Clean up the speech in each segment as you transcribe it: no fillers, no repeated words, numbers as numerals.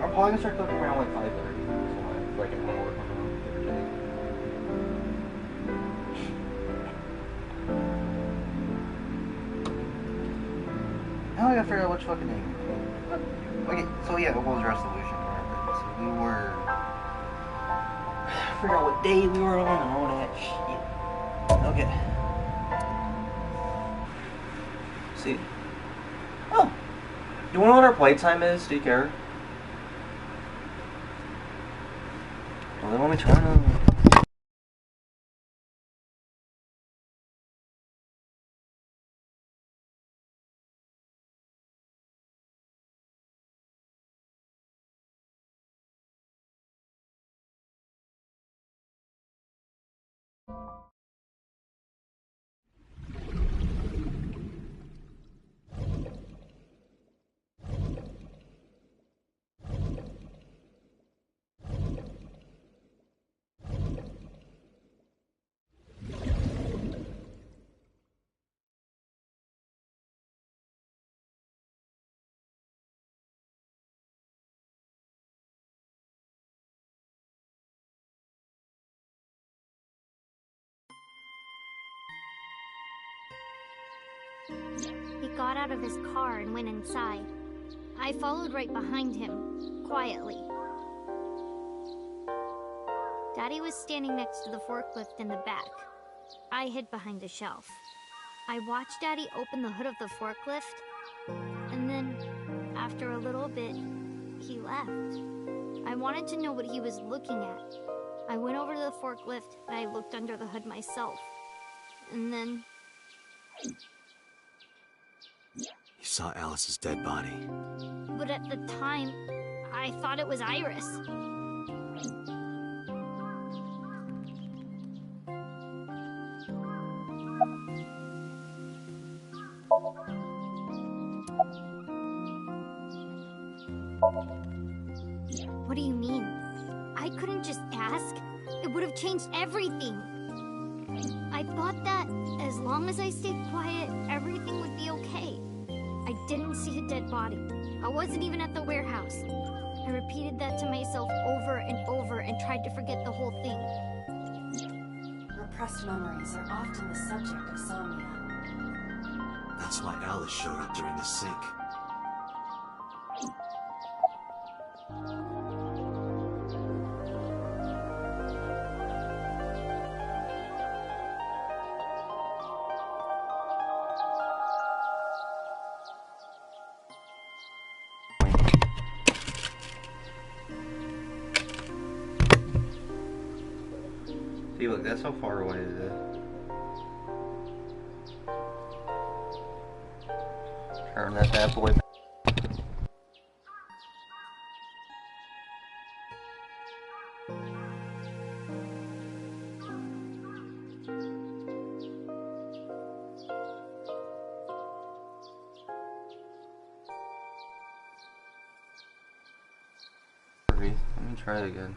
I'm probably gonna start cooking around like 5:30, so I can work on every day. Now I gotta figure out which fucking name. Okay, so yeah, it was resolution, right? So we were figure out what day we were on and all that shit. Okay. See. Oh. You wanna know what our playtime is? Do you care? Well, then let me turn on. He got out of his car and went inside. I followed right behind him, quietly. Daddy was standing next to the forklift in the back. I hid behind a shelf. I watched Daddy open the hood of the forklift, and then, after a little bit, he left. I wanted to know what he was looking at. I went over to the forklift and I looked under the hood myself. And then... You saw Alice's dead body. But at the time, I thought it was Iris. What do you mean? I couldn't just ask. It would have changed everything. I thought that as long as I stayed quiet, everything would be okay. I didn't see a dead body. I wasn't even at the warehouse. I repeated that to myself over and over and tried to forget the whole thing. Repressed memories are often the subject of somnia. That's why Alice showed up during the sync. See, look, that's how far away it is. Turn that bad boy back. Let me try it again.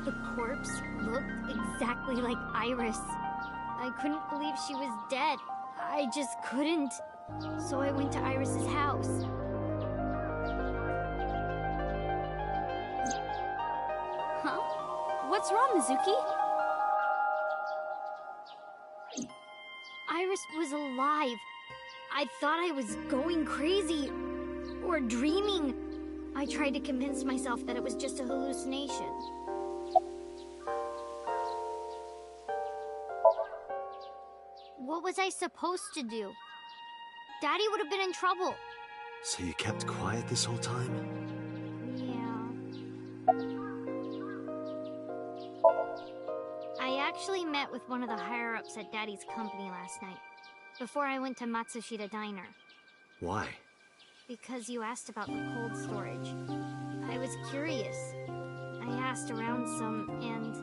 The corpse looked exactly like Iris. I couldn't believe she was dead. I just couldn't. So I went to Iris's house. Huh? What's wrong, Mizuki? Iris was alive. I thought I was going crazy. Or dreaming. I tried to convince myself that it was just a hallucination. What was I supposed to do? Daddy would have been in trouble. So you kept quiet this whole time? Yeah. actually met with one of the higher-ups at Daddy's company last night, before I went to Matsushita Diner. Why? Because you asked about the cold storage. I was curious. I asked around some, and...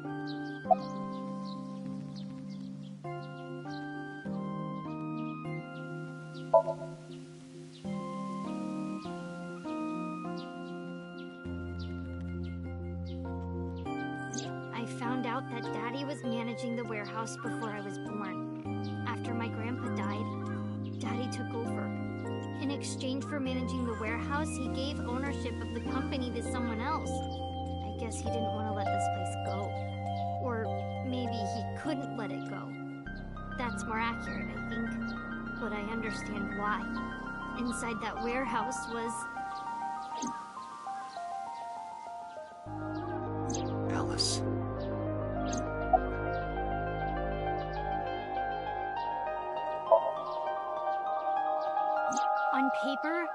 I found out that Daddy was managing the warehouse before I was born. After my grandpa died, Daddy took over. In exchange for managing the warehouse, he gave ownership of the company to someone else. I guess he didn't want to let this place go. Or maybe he couldn't let it go. That's more accurate, I think. But I understand why. Inside that warehouse was... Alice. On paper,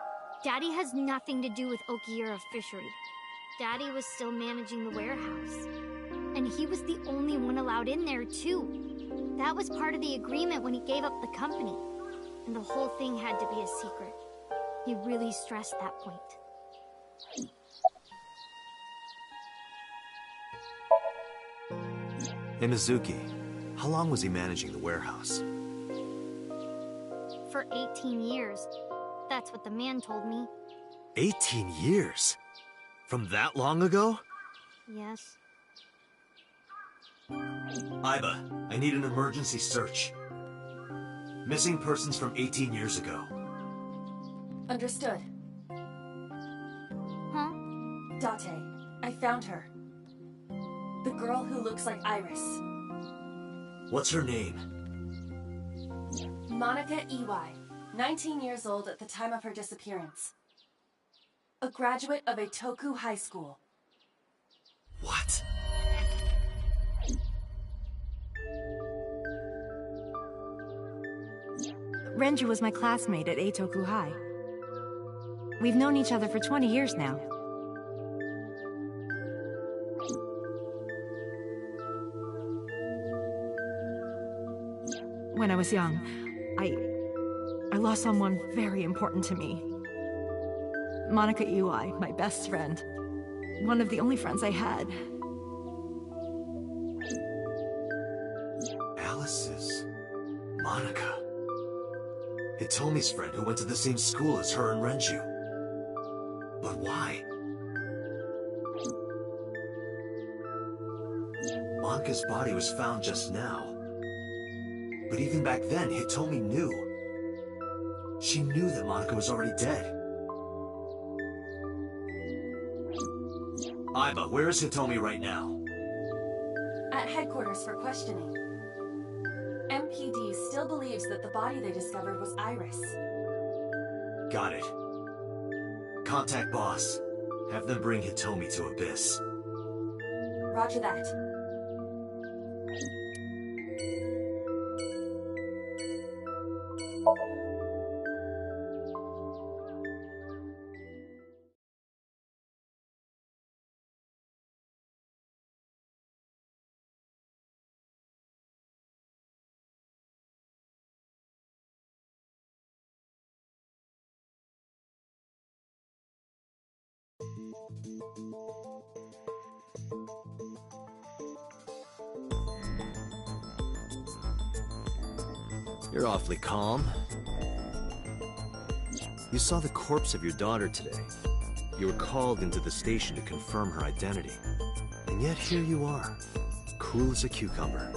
Daddy has nothing to do with Okiura Fishery. Daddy was still managing the warehouse. And he was the only one allowed in there, too. That was part of the agreement when he gave up the company. And the whole thing had to be a secret. He really stressed that point. Hey, Mizuki. How long was he managing the warehouse? For 18 years. That's what the man told me. 18 years? From that long ago? Yes. Aiba, I need an emergency search. Missing persons from 18 years ago. Understood. Huh? Date, I found her. The girl who looks like Iris. What's her name? Monica Iwai, 19 years old at the time of her disappearance. A graduate of Eitoku High School. What? Renju was my classmate at Eitoku High. We've known each other for 20 years now. When I was young, I lost someone very important to me. Monica Iwai, my best friend. One of the only friends I had. Alice is... Monica. Hitomi's friend who went to the same school as her and Renju. But why? Monica's body was found just now. But even back then, Hitomi knew. She knew that Monica was already dead. Aiba, where is Hitomi right now? At headquarters for questioning. MPD still believes that the body they discovered was Iris. Got it. Contact boss. Have them bring Hitomi to Abyss. Roger that. You're awfully calm. You saw the corpse of your daughter today. You were called into the station to confirm her identity. And yet here you are, cool as a cucumber.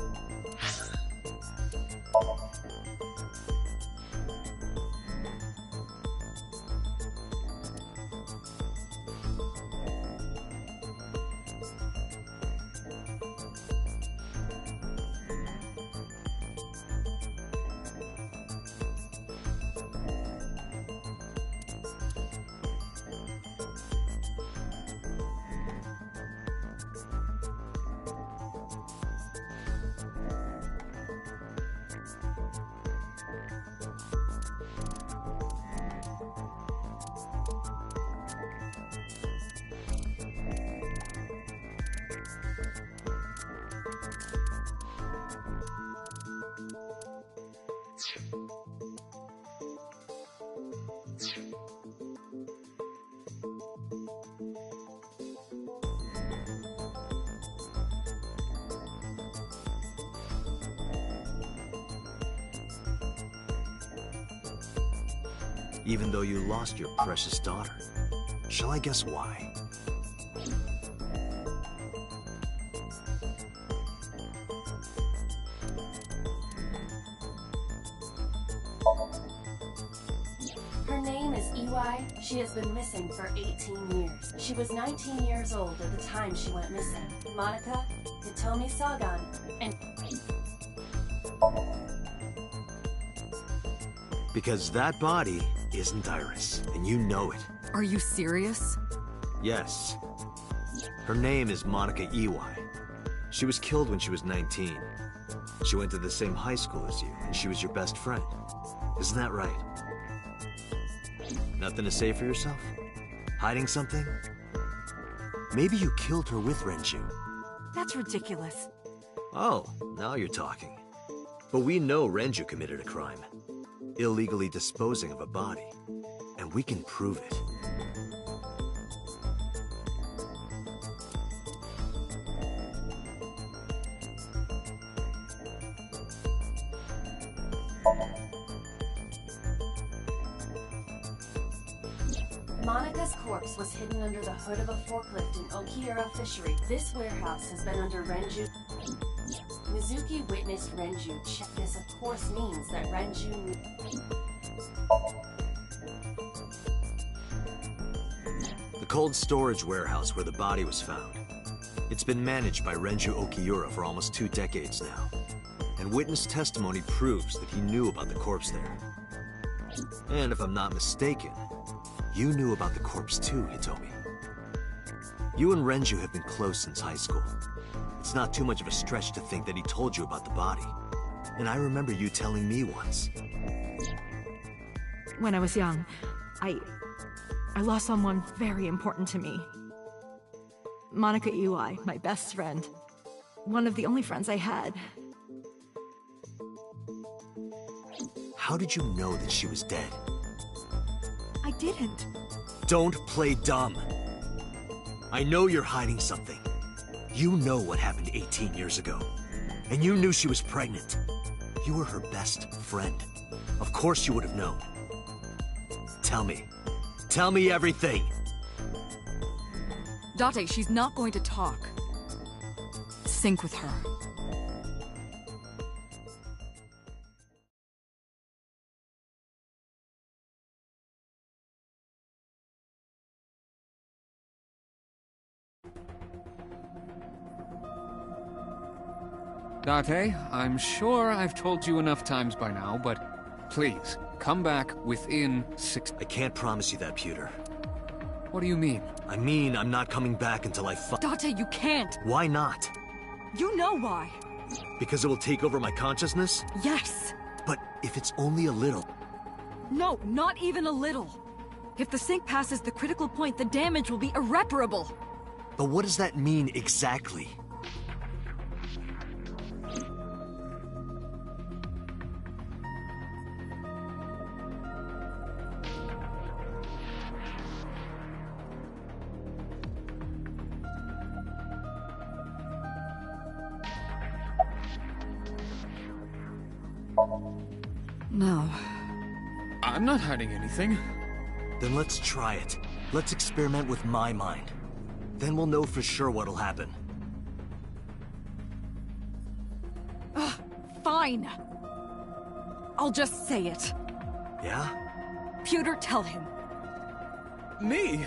even though you lost your precious daughter. Shall I guess why? Her name is EY. She has been missing for 18 years. She was 19 years old at the time she went missing. Monica, Hitomi Sagan, and... Because that body isn't Iris, and you know it. Are you serious? Yes. Her name is Monica EY. She was killed when she was 19. She went to the same high school as you, and she was your best friend. Isn't that right? Nothing to say for yourself? Hiding something? Maybe you killed her with Renju. That's ridiculous. Oh, now you're talking. But we know Renju committed a crime. Illegally disposing of a body. And we can prove it. Monica's corpse was hidden under the hood of a forklift in Okiura Fishery. This warehouse has been under Renju. Mizuki witnessed Renju check. This, of course, means that Renju... The cold storage warehouse where the body was found. It's been managed by Renju Okiura for almost 2 decades now. And witness testimony proves that he knew about the corpse there. And if I'm not mistaken, you knew about the corpse too, Hitomi. You and Renju have been close since high school. It's not too much of a stretch to think that he told you about the body. And I remember you telling me once. When I was young, I lost someone very important to me. Monica EY, my best friend. One of the only friends I had. How did you know that she was dead? I didn't. Don't play dumb. I know you're hiding something. You know what happened 18 years ago. And you knew she was pregnant. You were her best friend. Of course you would have known. Tell me. Tell me everything! Date, she's not going to talk. Sync with her. Date, I'm sure I've told you enough times by now, but please, come back within 6... I can't promise you that, Pewter. What do you mean? I mean, I'm not coming back until I Date, you can't! Why not? You know why. Because it will take over my consciousness? Yes! But if it's only a little... No, not even a little. If the sync passes the critical point, the damage will be irreparable. But what does that mean exactly? No. I'm not hiding anything. Then let's try it. Let's experiment with my mind. Then we'll know for sure what'll happen. Fine. I'll just say it. Yeah? Pewter, tell him. Me?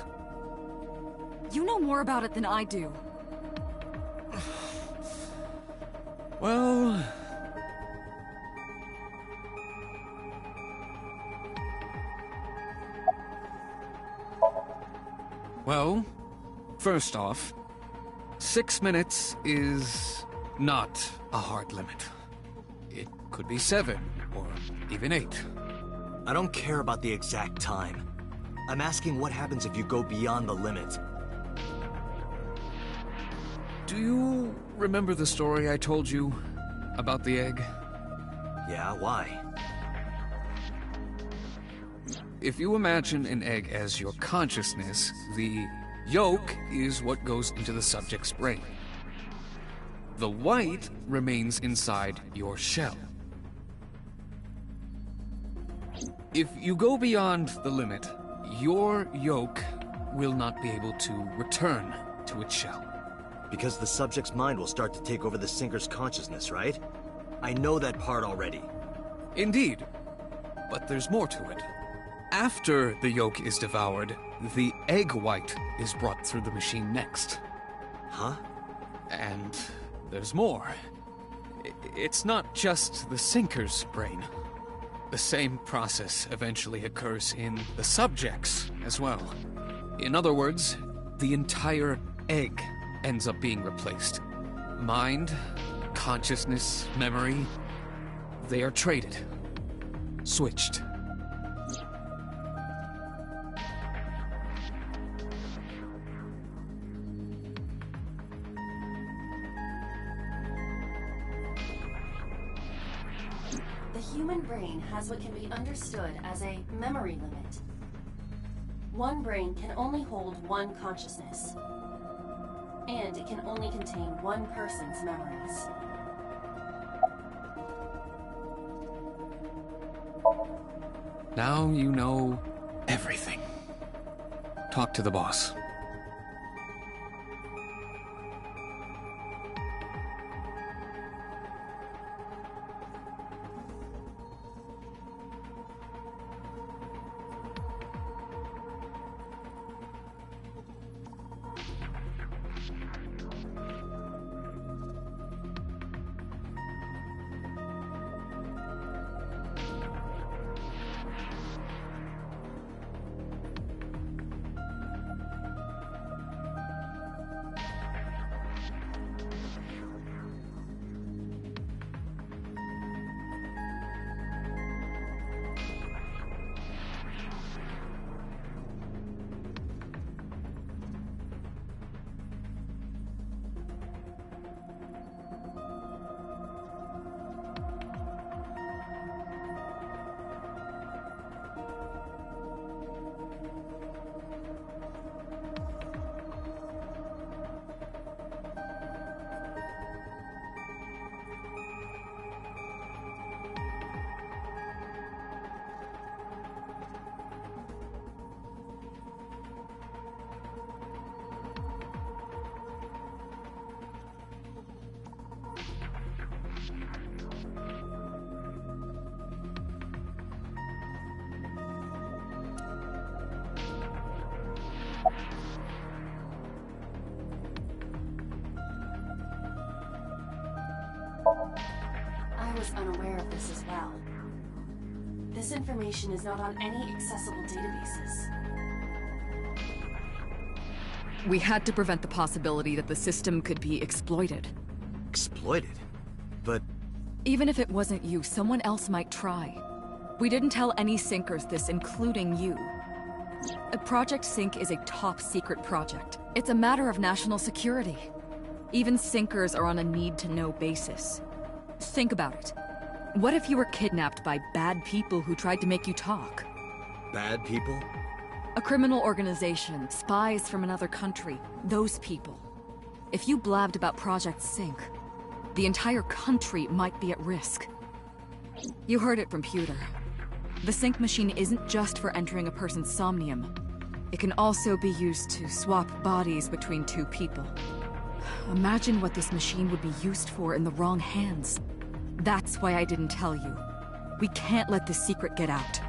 You know more about it than I do. Well... Well, first off, 6 minutes is not a hard limit. It could be 7, or even 8. I don't care about the exact time. I'm asking what happens if you go beyond the limit. Do you remember the story I told you about the egg? Yeah, why? If you imagine an egg as your consciousness, the yolk is what goes into the subject's brain. The white remains inside your shell. If you go beyond the limit, your yoke will not be able to return to its shell. Because the subject's mind will start to take over the sinker's consciousness, right? I know that part already. Indeed. But there's more to it. After the yolk is devoured, the egg white is brought through the machine next. Huh? And there's more. It's not just the sinker's brain. The same process eventually occurs in the subject's as well. In other words, the entire egg ends up being replaced. Mind, consciousness, memory, they are traded. Switched. The human brain has what can be understood as a memory limit. One brain can only hold one consciousness, and it can only contain one person's memories. Now you know everything. Talk to the boss. I was unaware of this as well. This information is not on any accessible databases. We had to prevent the possibility that the system could be exploited. Exploited? But Even if it wasn't you, someone else might try. We didn't tell any Sinkers this, including you. Project Sync is a top-secret project. It's a matter of national security. Even Sinkers are on a need-to-know basis. Think about it. What if you were kidnapped by bad people who tried to make you talk? bad people? A criminal organization, spies from another country, those people. If you blabbed about Project Sync, the entire country might be at risk. You heard it from Pewter. The Sync machine isn't just for entering a person's somnium. It can also be used to swap bodies between two people. Imagine what this machine would be used for in the wrong hands. That's why I didn't tell you. We can't let this secret get out.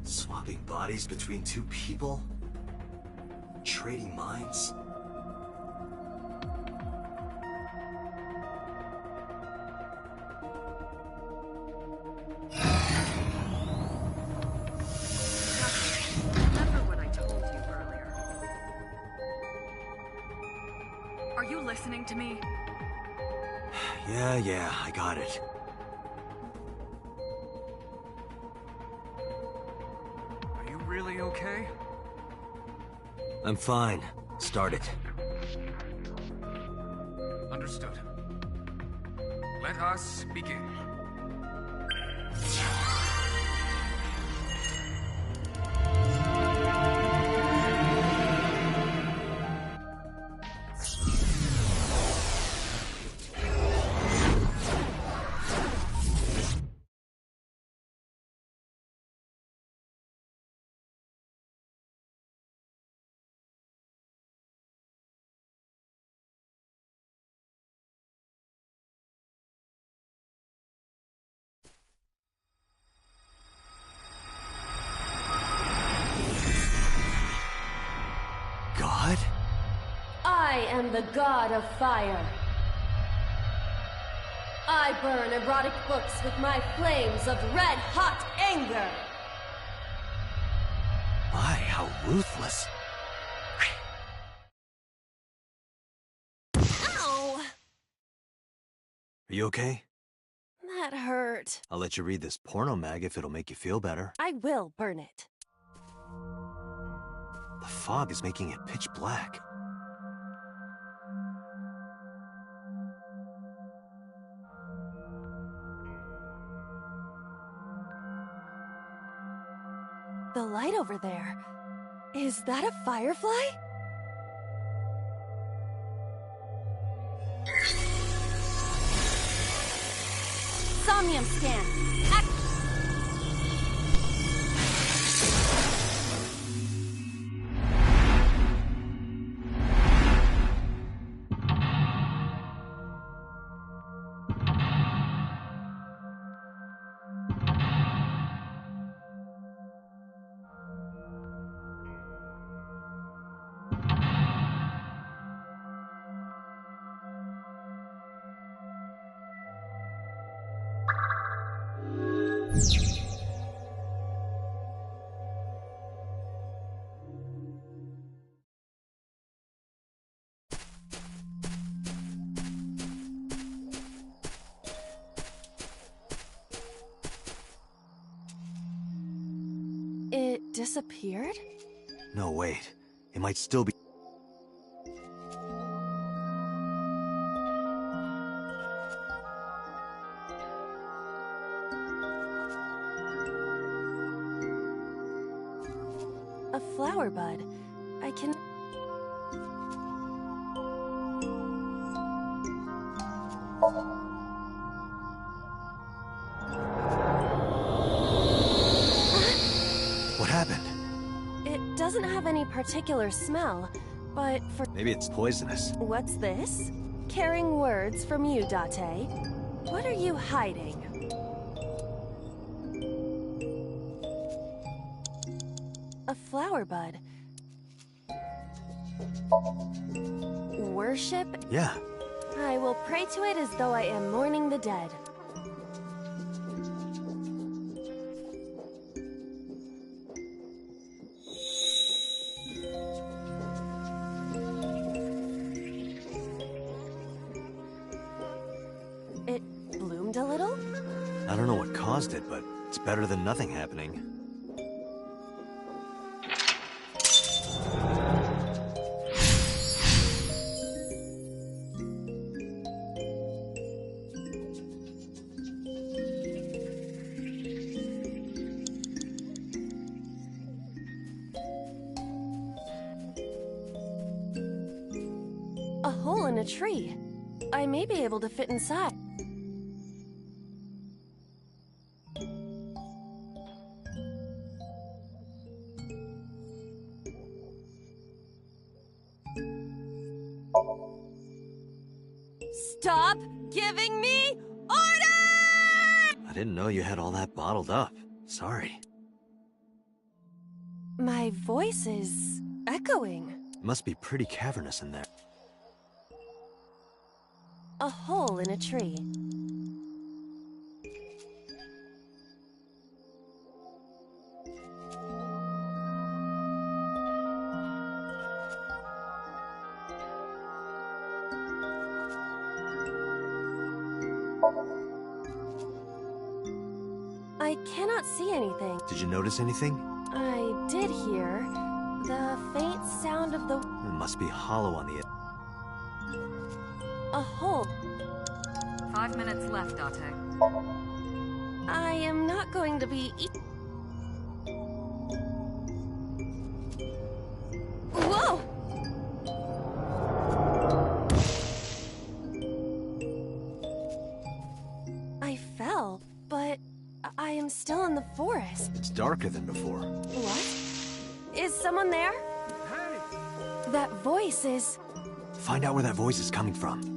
Swapping bodies between two people? Trading minds? Remember what I told you earlier. Are you listening to me? Yeah, I got it. Are you really okay? I'm fine. Start it. Understood. Let us begin. am the god of fire. I burn erotic books with my flames of red-hot anger. My, how ruthless. Ow! Are you okay? That hurt. I'll let you read this porno mag if it'll make you feel better. I will burn it. The fog is making it pitch black. The light over there. Is that a firefly? Somnium scan. It disappeared? No, wait. It might still be... A flower bud. I can... What happened? It doesn't have any particular smell, but for... Maybe it's poisonous. What's this? Caring words from you, Date. What are you hiding? A flower bud. Worship? Yeah. I will pray to it as though I am mourning the dead. It bloomed a little? I don't know what caused it, but it's better than nothing happening. A hole in a tree. I may be able to fit inside. Stop giving me orders! I didn't know you had all that bottled up. Sorry. My voice is echoing. It must be pretty cavernous in there. A hole in a tree. I cannot see anything. Did you notice anything? I did hear the faint sound of the... It must be hollow on the... a hole. 5 minutes left, Date. I am not going to be Whoa! I fell, but I am still in the forest. It's darker than before. What? Is someone there? That voice is... Find out where that voice is coming from.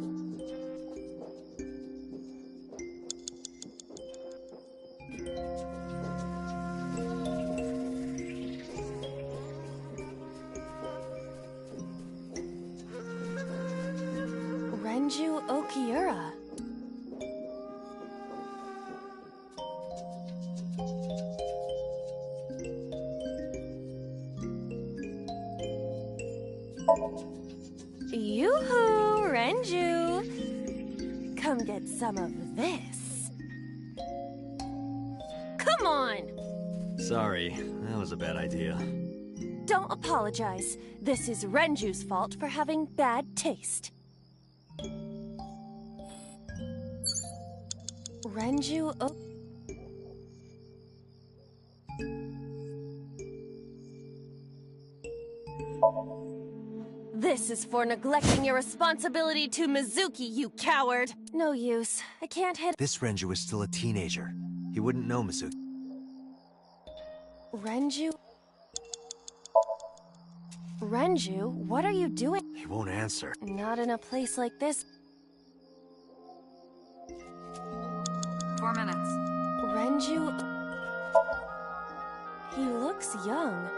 Yoo-hoo, Renju! Come get some of this. Come on! Sorry, that was a bad idea. Don't apologize. This is Renju's fault for having bad taste. Renju... This is for neglecting your responsibility to Mizuki, you coward! No use. I can't hit... This Renju is still a teenager. He wouldn't know Mizuki. Renju? Renju, what are you doing? He won't answer. Not in a place like this. 4 minutes. Renju... He looks young,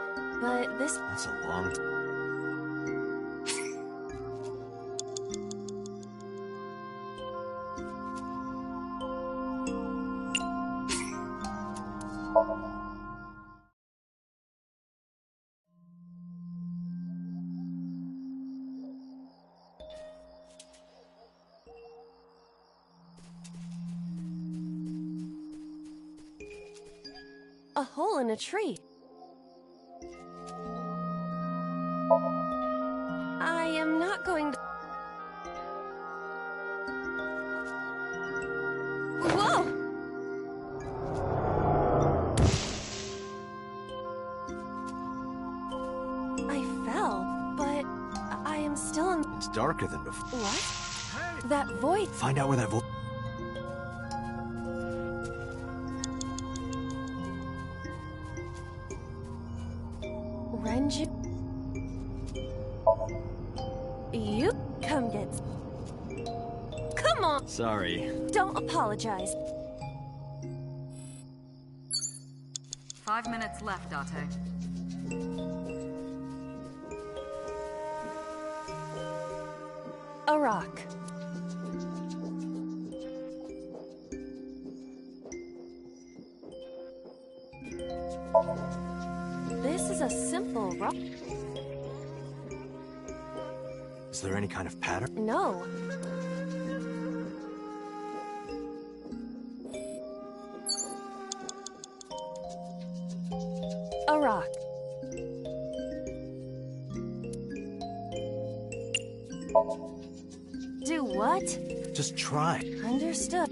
but this... That's a long time. A hole in a tree. I am not going to... Whoa! I fell, but I am still in... It's darker than before. What? That voice... Find out where that voice... Renju? You come get... Come on! Sorry. Don't apologize. 5 minutes left, Date. A rock. This is a simple rock. Is there any kind of pattern? No. A rock. Do what? Just try. Understood.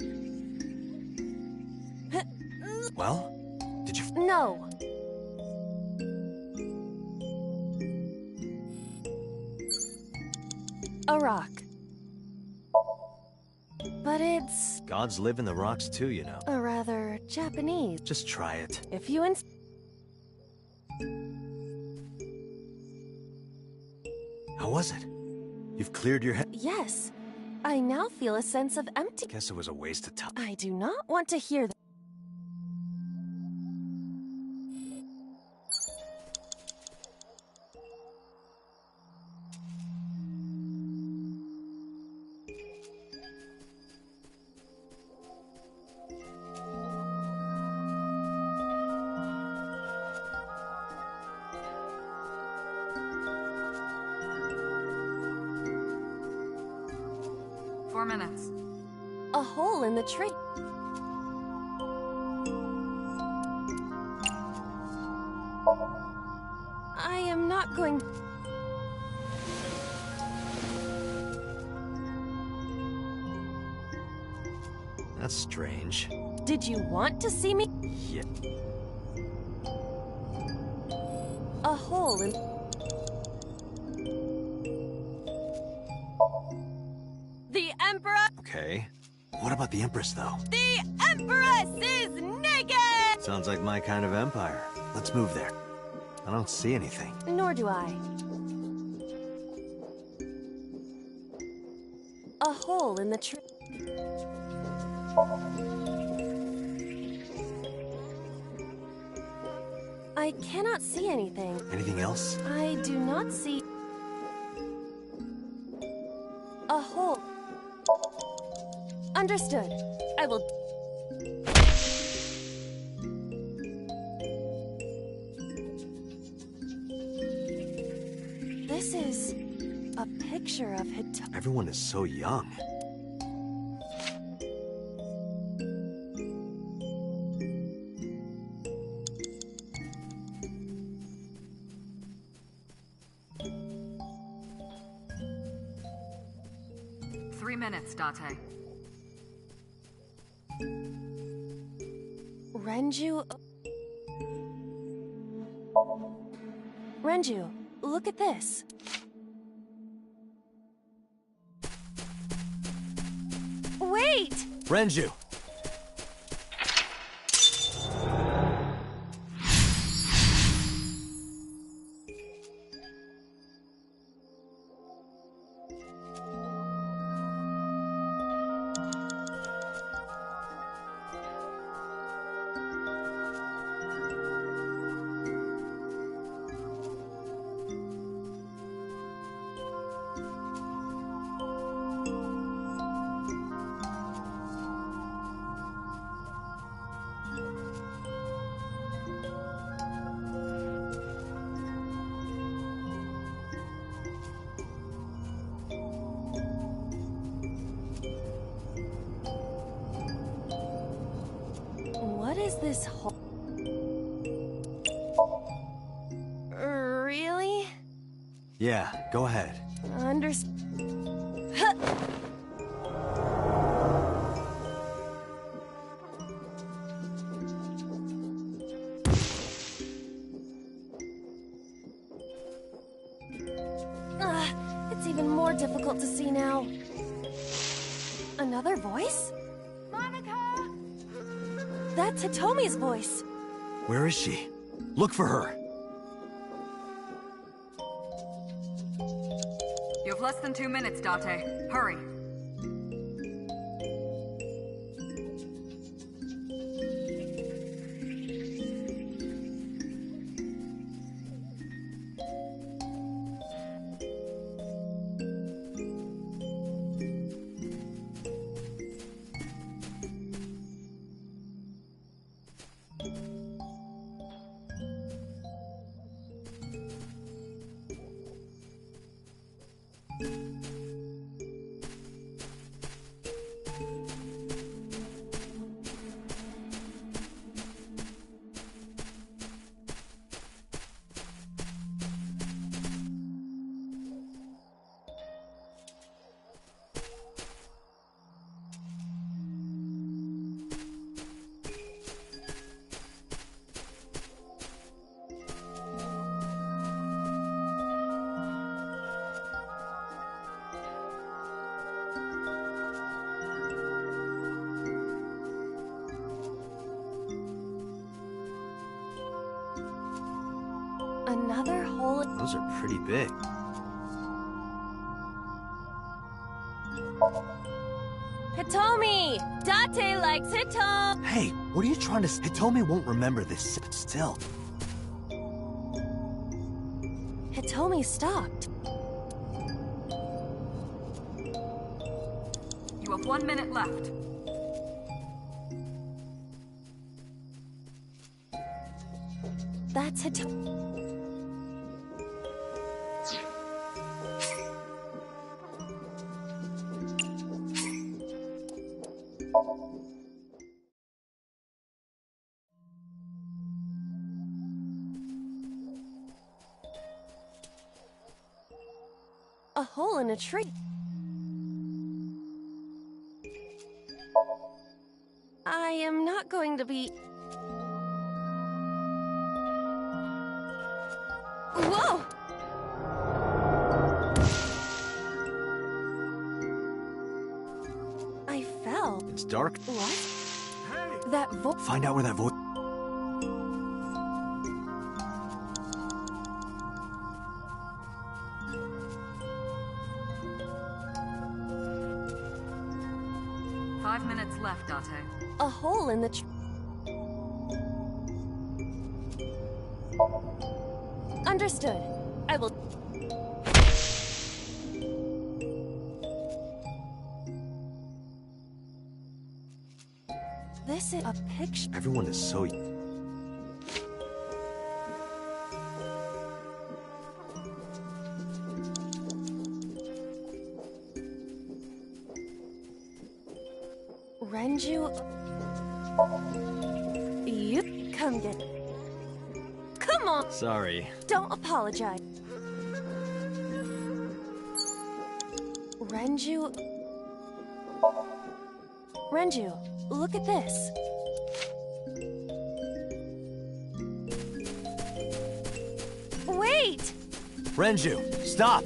Well, did you... No. A rock. But it's Gods live in the rocks too, you know. a rather Japanese. Just try it. If you ins- How was it? You've cleared your head? Yes. I now feel a sense of empty. Guess it was a waste of time. I do not want to hear that. Minutes. A hole in the tree. I am not going... That's strange. Did you want to see me? Yeah. A hole in... The Emperor... Okay. What about the Empress, though? The Empress is naked! Sounds like my kind of empire. Let's move there. I don't see anything. Nor do I. A hole in the tree. I cannot see anything. Anything else? I do not see... A hole. Understood. I will... This is... a picture of Hitomi. Everyone is so young. Minutes, Date. Renju, look at this. Wait! Renju! What is this whole... Really? Yeah, go ahead. It's even more difficult to see now. Another voice? Monica! That's Hitomi's voice. Where is she? Look for her. You have less than 2 minutes, Date. Hurry. Another hole... Those are pretty big. Hitomi! Date likes Hitomi! Hey, what are you trying to say? Hitomi won't remember this still. Hitomi stopped. You have 1 minute left. That's Hitomi. A hole in a tree. I am not going to be... Whoa! I fell. It's dark. What? That voice... Find out where that voice... Left, Date. A hole in the Understood. I will... This is a picture... Everyone is so... Come get... Come on! Sorry. Don't apologize. Renju, look at this. Wait! Renju, stop!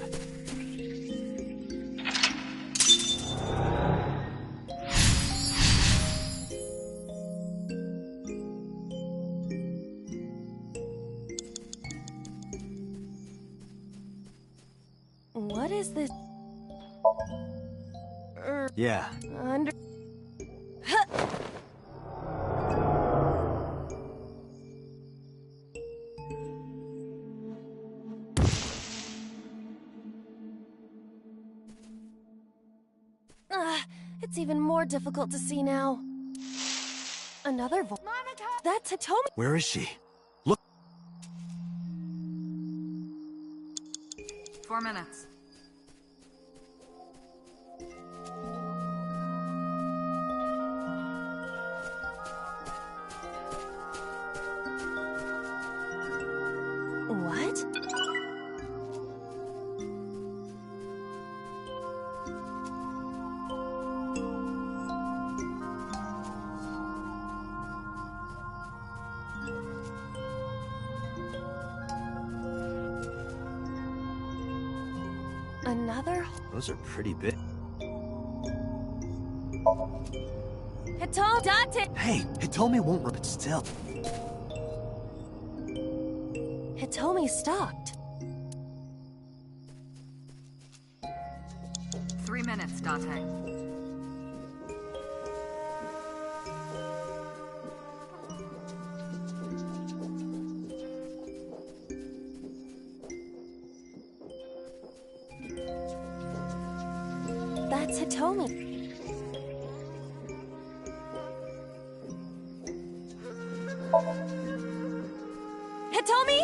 What is this? Yeah. Under... It's even more difficult to see now. Another voice. Monica! That's Hitomi! Where is she? Look! 4 minutes. What? Another? Those are pretty big. Hitomi! Date! Hey, Hitomi won't rub it still. Hitomi stopped. 3 minutes, Date. That's Hitomi. Hitomi?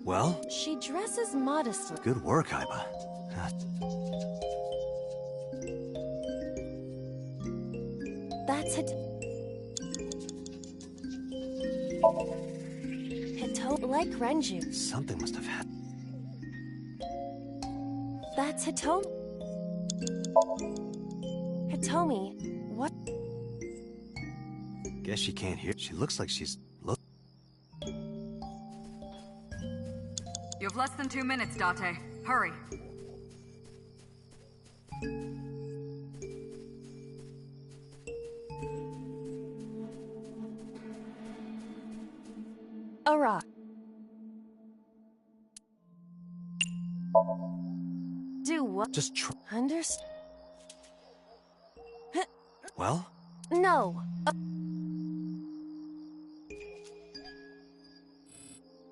Well? She dresses modestly. Good work, Aiba. That's Hitomi, like Renju. Something must have happened. That's Hitomi. Hitomi, what? Guess she can't hear. She looks like she's... Look. You have less than 2 minutes, Date. Hurry. A rock. Do what? Just try... Understand? Well? No.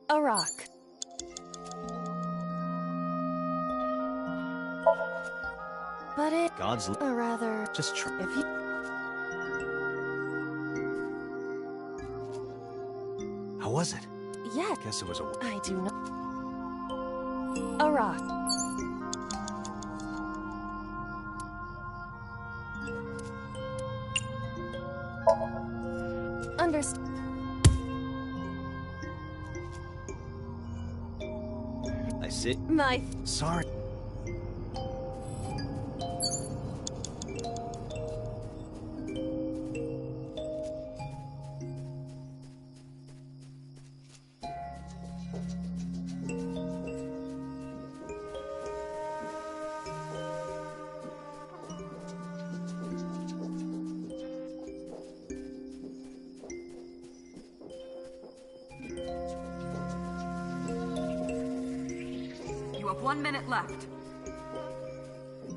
A rock. But it... God's... Or rather... Just try... If you... How was it? Yes. Guess it was a... I do not... A rock. Understand? I see. My... Sorry. You have 1 minute left.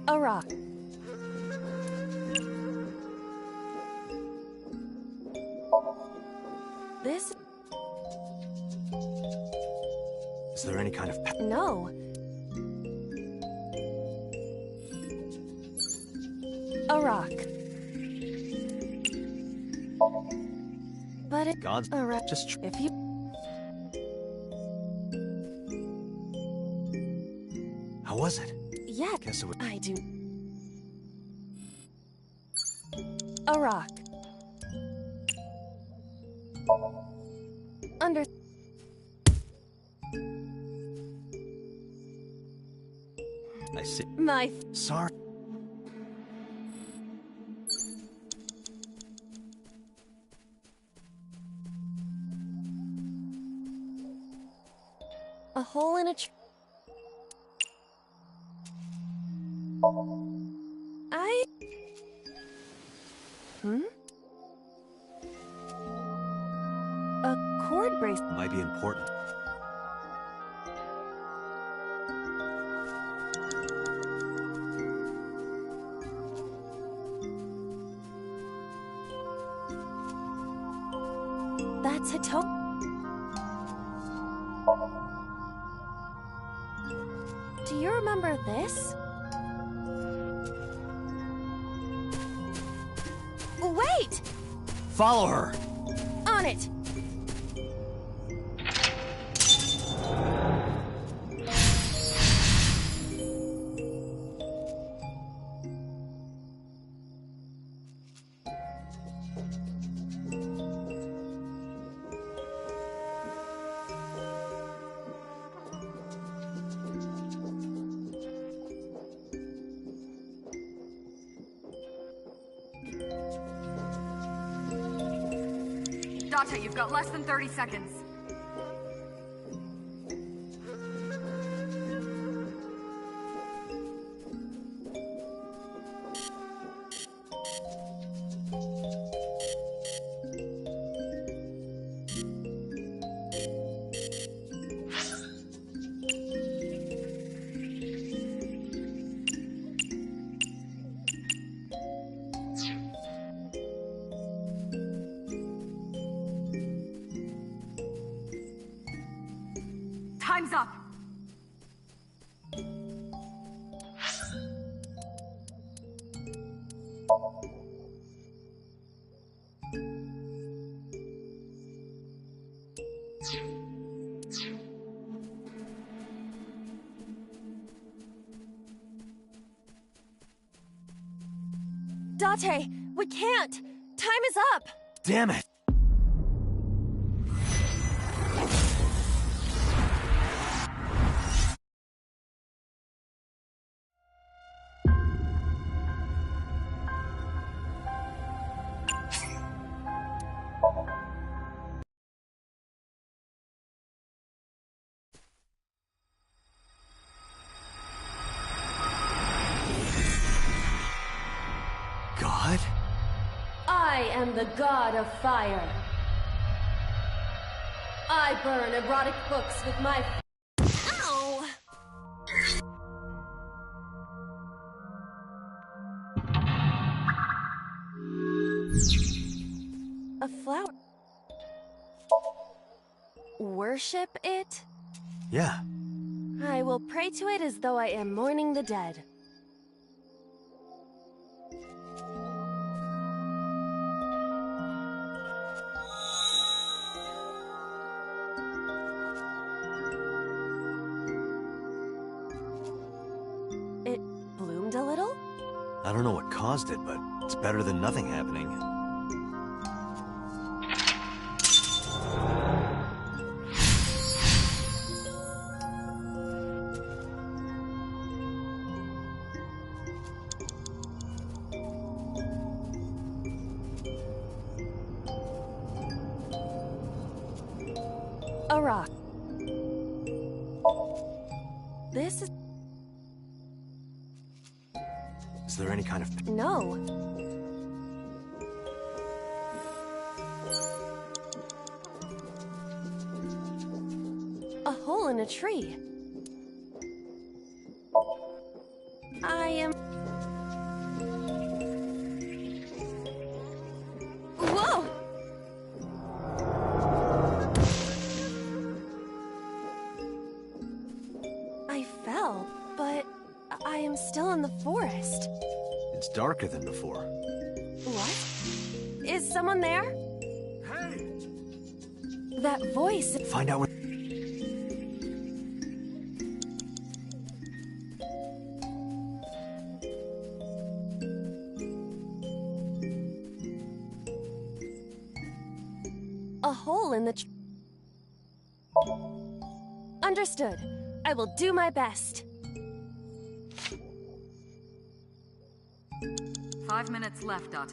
A rock. This... Is there any kind of... No. A rock. But it... God's... A rock. Just try... If you... How was it? Yeah. Guess it was... I do... A rock. Under... I see. My... Sorry. A hole in a A cord brace. Might be important. That's Hito. Do you remember this? Wait! Follow her! On it! Date, you've got less than 30 seconds. Time's up! Date, we can't! Time is up! Damn it! God? I am the god of fire. I burn erotic books with my... Ow! A flower. Worship it? Yeah. I will pray to it as though I am mourning the dead. It bloomed a little? I don't know what caused it, but it's better than nothing happening. A rock. This is... Is there any kind of... No. A hole in a tree. I am... Whoa! I fell, but I am still in the forest. It's darker than before. What? Is someone there? Hey! That voice... Find out what... A hole in the... Understood. I will do my best. 5 minutes left, Date.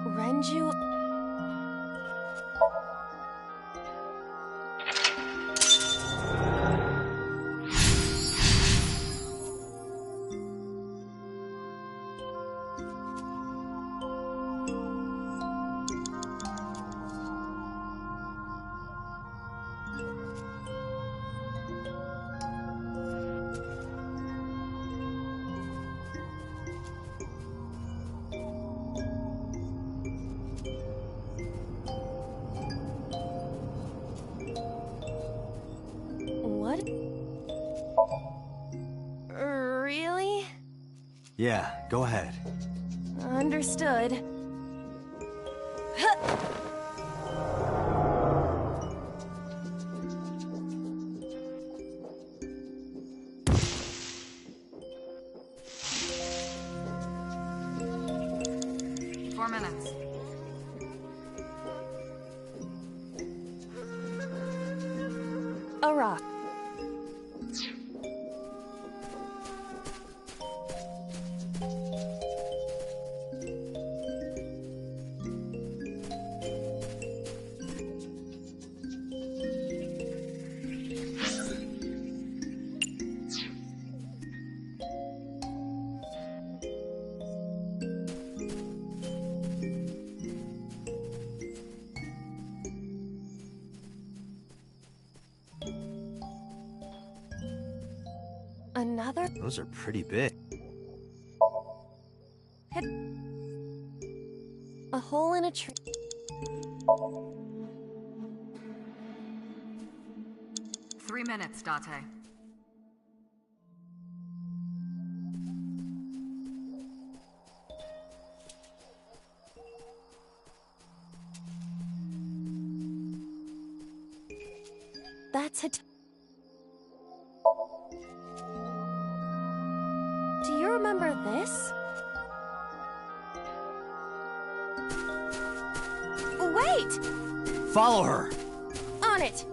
Renju... What? Really? Yeah, go ahead. Understood. Huh. 4 minutes. A rock. Another? Those are pretty big. A hole in a tree. Three minutes, Date. That's it. Do you remember this? Wait! Follow her! On it!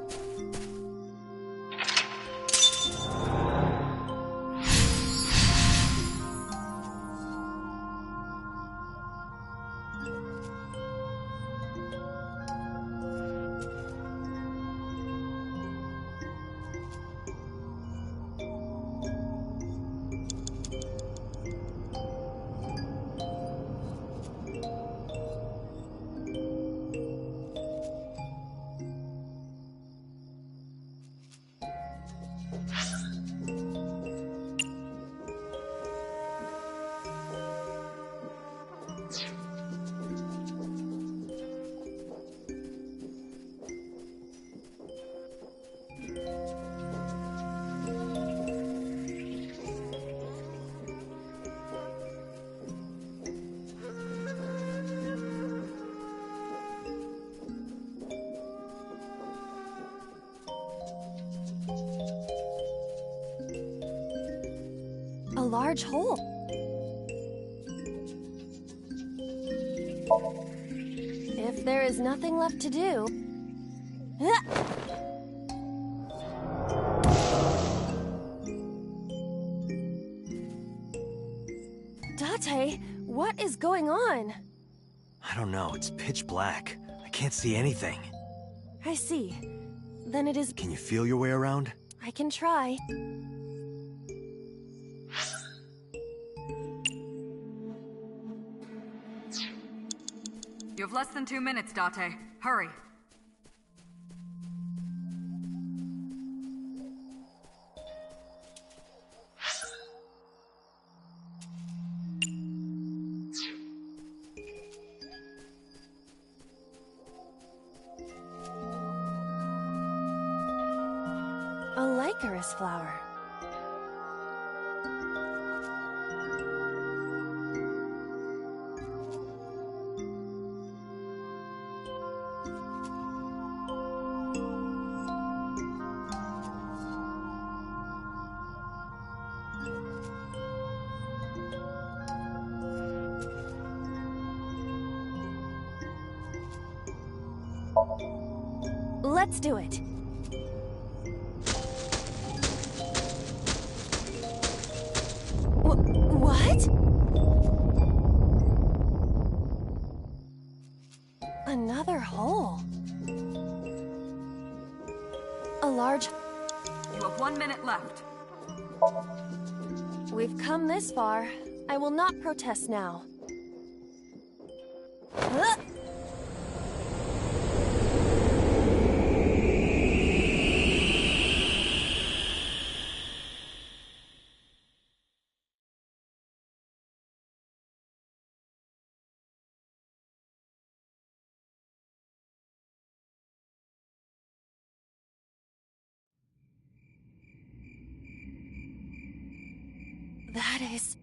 A large hole. If there is nothing left to do... Date, what is going on? I don't know, it's pitch black. I can't see anything. I see. Then it is... Can you feel your way around? I can try. You have less than 2 minutes, Date. Hurry. A Lycoris flower. Let's do it. What? Another hole. A large... You have 1 minute left. We've come this far. I will not protest now. Huh? That is...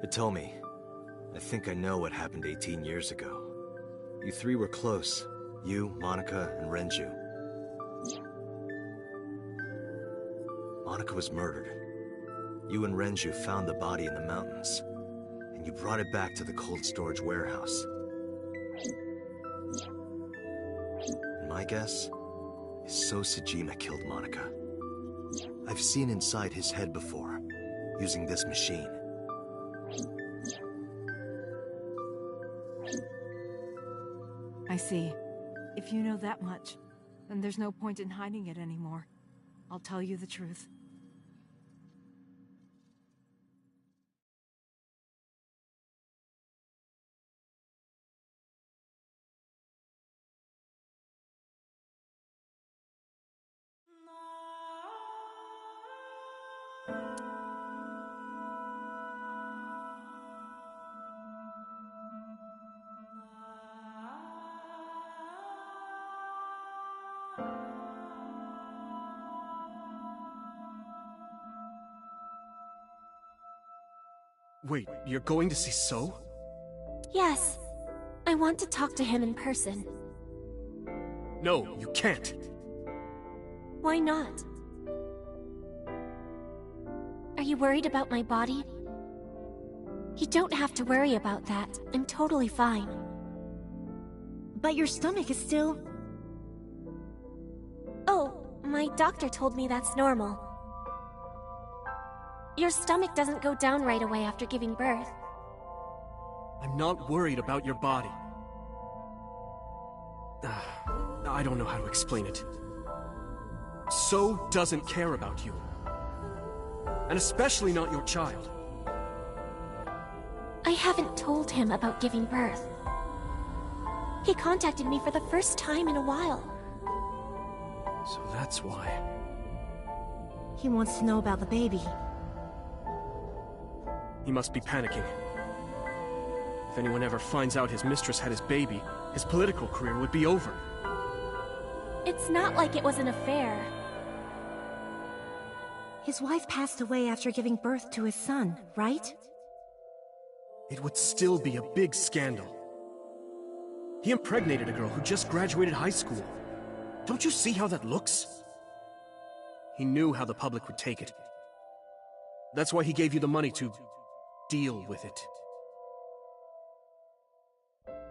Hitomi, I think I know what happened 18 years ago. You three were close. You, Monica, and Renju. Monica was murdered. You and Renju found the body in the mountains, and you brought it back to the cold storage warehouse. And my guess is So Sejima killed Monica. I've seen inside his head before, using this machine. I see. If you know that much, then there's no point in hiding it anymore. I'll tell you the truth. Wait, you're going to see So? Yes. I want to talk to him in person. No, you can't. Why not? Are you worried about my body? You don't have to worry about that. I'm totally fine. But your stomach is still... Oh, my doctor told me that's normal. Your stomach doesn't go down right away after giving birth. I'm not worried about your body. I don't know how to explain it. So doesn't care about you. And especially not your child. I haven't told him about giving birth. He contacted me for the first time in a while. So that's why. He wants to know about the baby. He must be panicking. If anyone ever finds out his mistress had his baby, his political career would be over. It's not like it was an affair. His wife passed away after giving birth to his son, right? It would still be a big scandal. He impregnated a girl who just graduated high school. Don't you see how that looks? He knew how the public would take it. That's why he gave you the money to deal with it.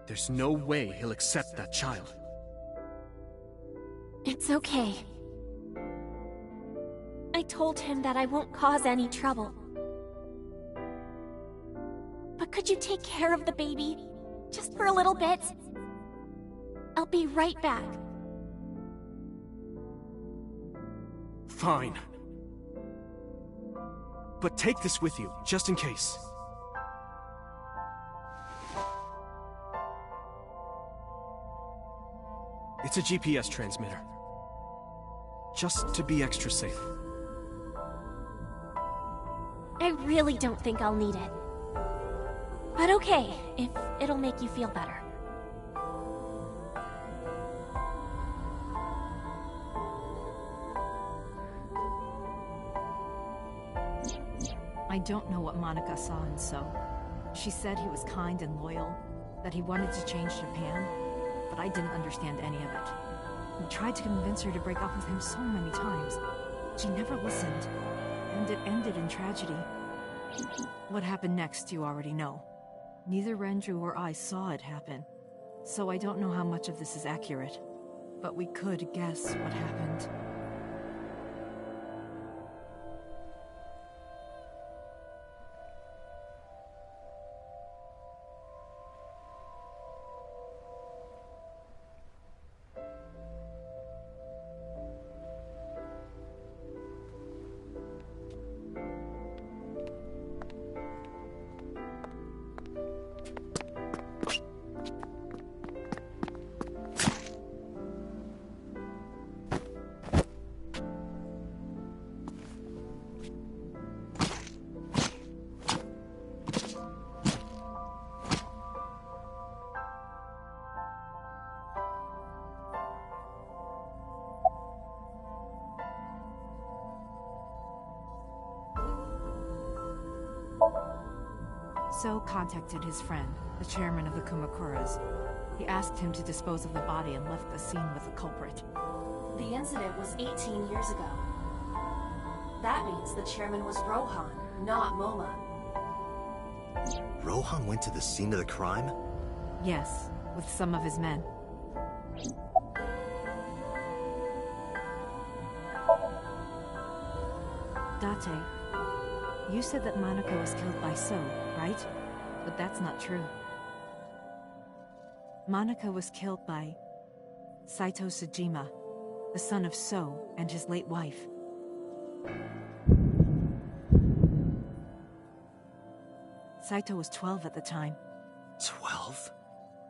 There's no way he'll accept that child. It's okay. I told him that I won't cause any trouble. But could you take care of the baby? Just for a little bit? I'll be right back. Fine. But take this with you, just in case. It's a GPS transmitter. Just to be extra safe. I really don't think I'll need it. But okay, if it'll make you feel better. I don't know what Monica saw in So. She said he was kind and loyal, that he wanted to change Japan, but I didn't understand any of it. We tried to convince her to break up with him so many times. She never listened, and it ended in tragedy. What happened next, you already know. Neither Renju or I saw it happen, so I don't know how much of this is accurate. But we could guess what happened. So contacted his friend, the chairman of the Kumakuras. He asked him to dispose of the body and left the scene with the culprit. The incident was 18 years ago. That means the chairman was Rohan, not Moma. Rohan went to the scene of the crime? Yes, with some of his men. Date, you said that Monica was killed by So, right? But that's not true. Monica was killed by Saito Sejima, the son of So and his late wife. Saito was 12 at the time. 12?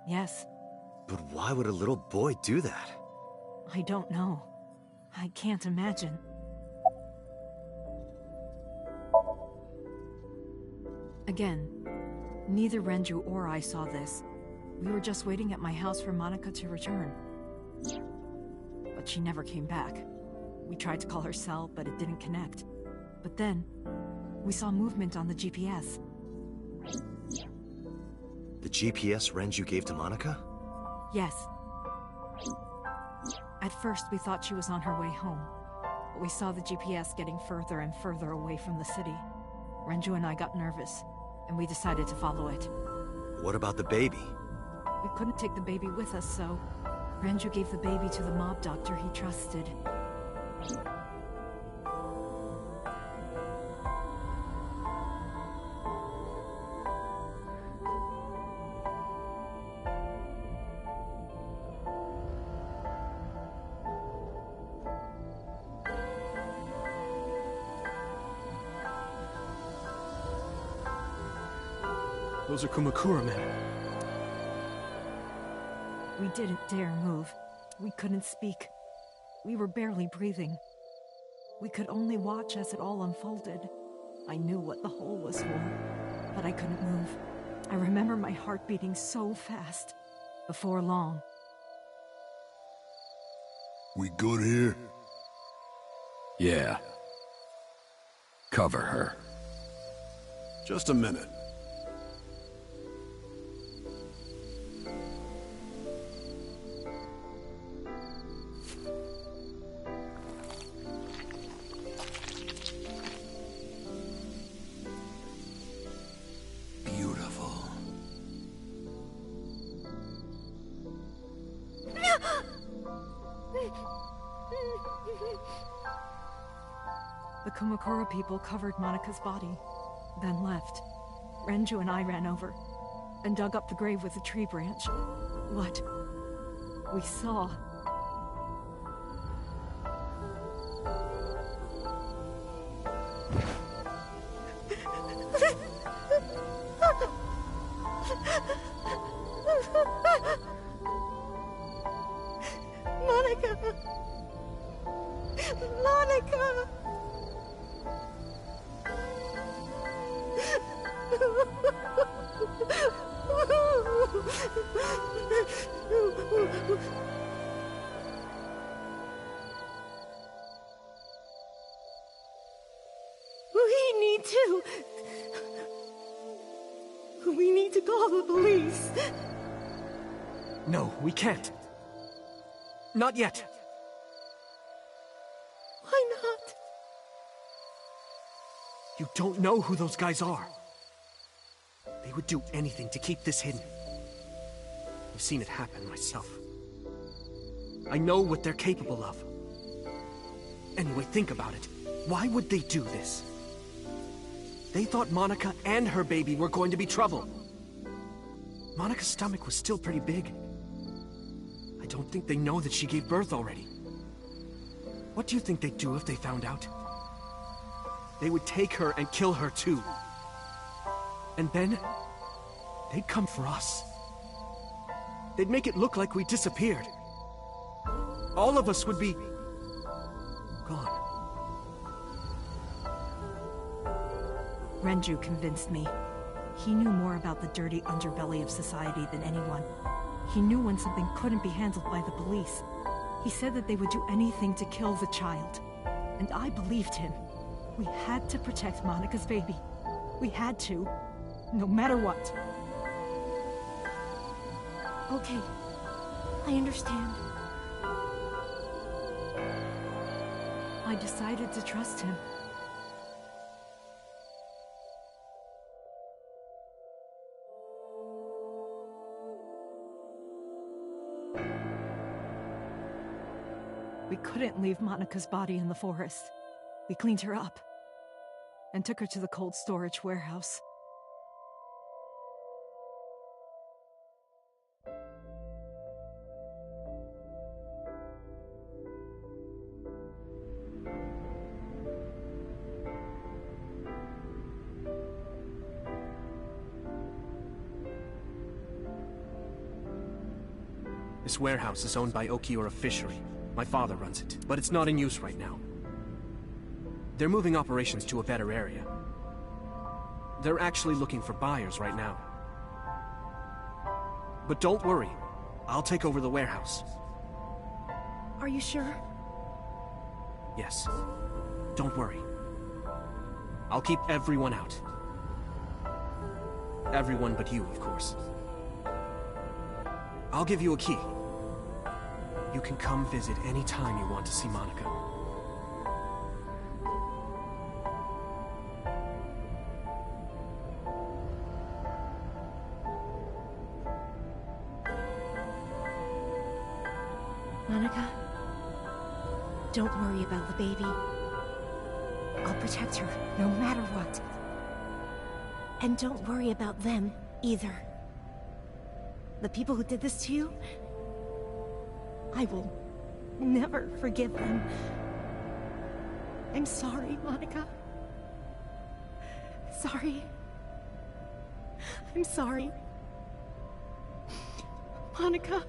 Yes. But why would a little boy do that? I don't know. I can't imagine. Again, neither Renju or I saw this. We were just waiting at my house for Monica to return. But she never came back. We tried to call her cell, but it didn't connect. But then, we saw movement on the GPS. The GPS Renju gave to Monica? Yes. At first, we thought she was on her way home. But we saw the GPS getting further and further away from the city. Renju and I got nervous, and we decided to follow it. What about the baby? We couldn't take the baby with us, so Renju gave the baby to the mob doctor he trusted. Those are Kumakura men. We didn't dare move. We couldn't speak. We were barely breathing. We could only watch as it all unfolded. I knew what the hole was for, but I couldn't move. I remember my heart beating so fast. Before long. We good here? Yeah. Cover her. Just a minute. The Kumakura people covered Monica's body, then left. Renju and I ran over, and dug up the grave with a tree branch. What? We saw. Monica! Monica! We need to call the police. No, we can't. Not yet. Why not? You don't know who those guys are. They would do anything to keep this hidden. I've seen it happen myself. I know what they're capable of. Anyway, think about it. Why would they do this? They thought Monica and her baby were going to be trouble. Monica's stomach was still pretty big. I don't think they know that she gave birth already. What do you think they'd do if they found out? They would take her and kill her too. And then, they'd come for us. They'd make it look like we disappeared. All of us would be gone. Renju convinced me. He knew more about the dirty underbelly of society than anyone. He knew when something couldn't be handled by the police. He said that they would do anything to kill the child. And I believed him. We had to protect Monica's baby. We had to. No matter what. Okay. I understand. I decided to trust him. We couldn't leave Monica's body in the forest. We cleaned her up and took her to the cold storage warehouse. This warehouse is owned by Okiura Fishery. My father runs it, but it's not in use right now. They're moving operations to a better area. They're actually looking for buyers right now. But don't worry, I'll take over the warehouse. Are you sure? Yes. Don't worry. I'll keep everyone out. Everyone but you, of course. I'll give you a key. You can come visit any time you want to see Monica. Monica, don't worry about the baby. I'll protect her, no matter what. And don't worry about them, either. The people who did this to you, I will never forgive them. I'm sorry, Monica. Sorry. I'm sorry. Monica.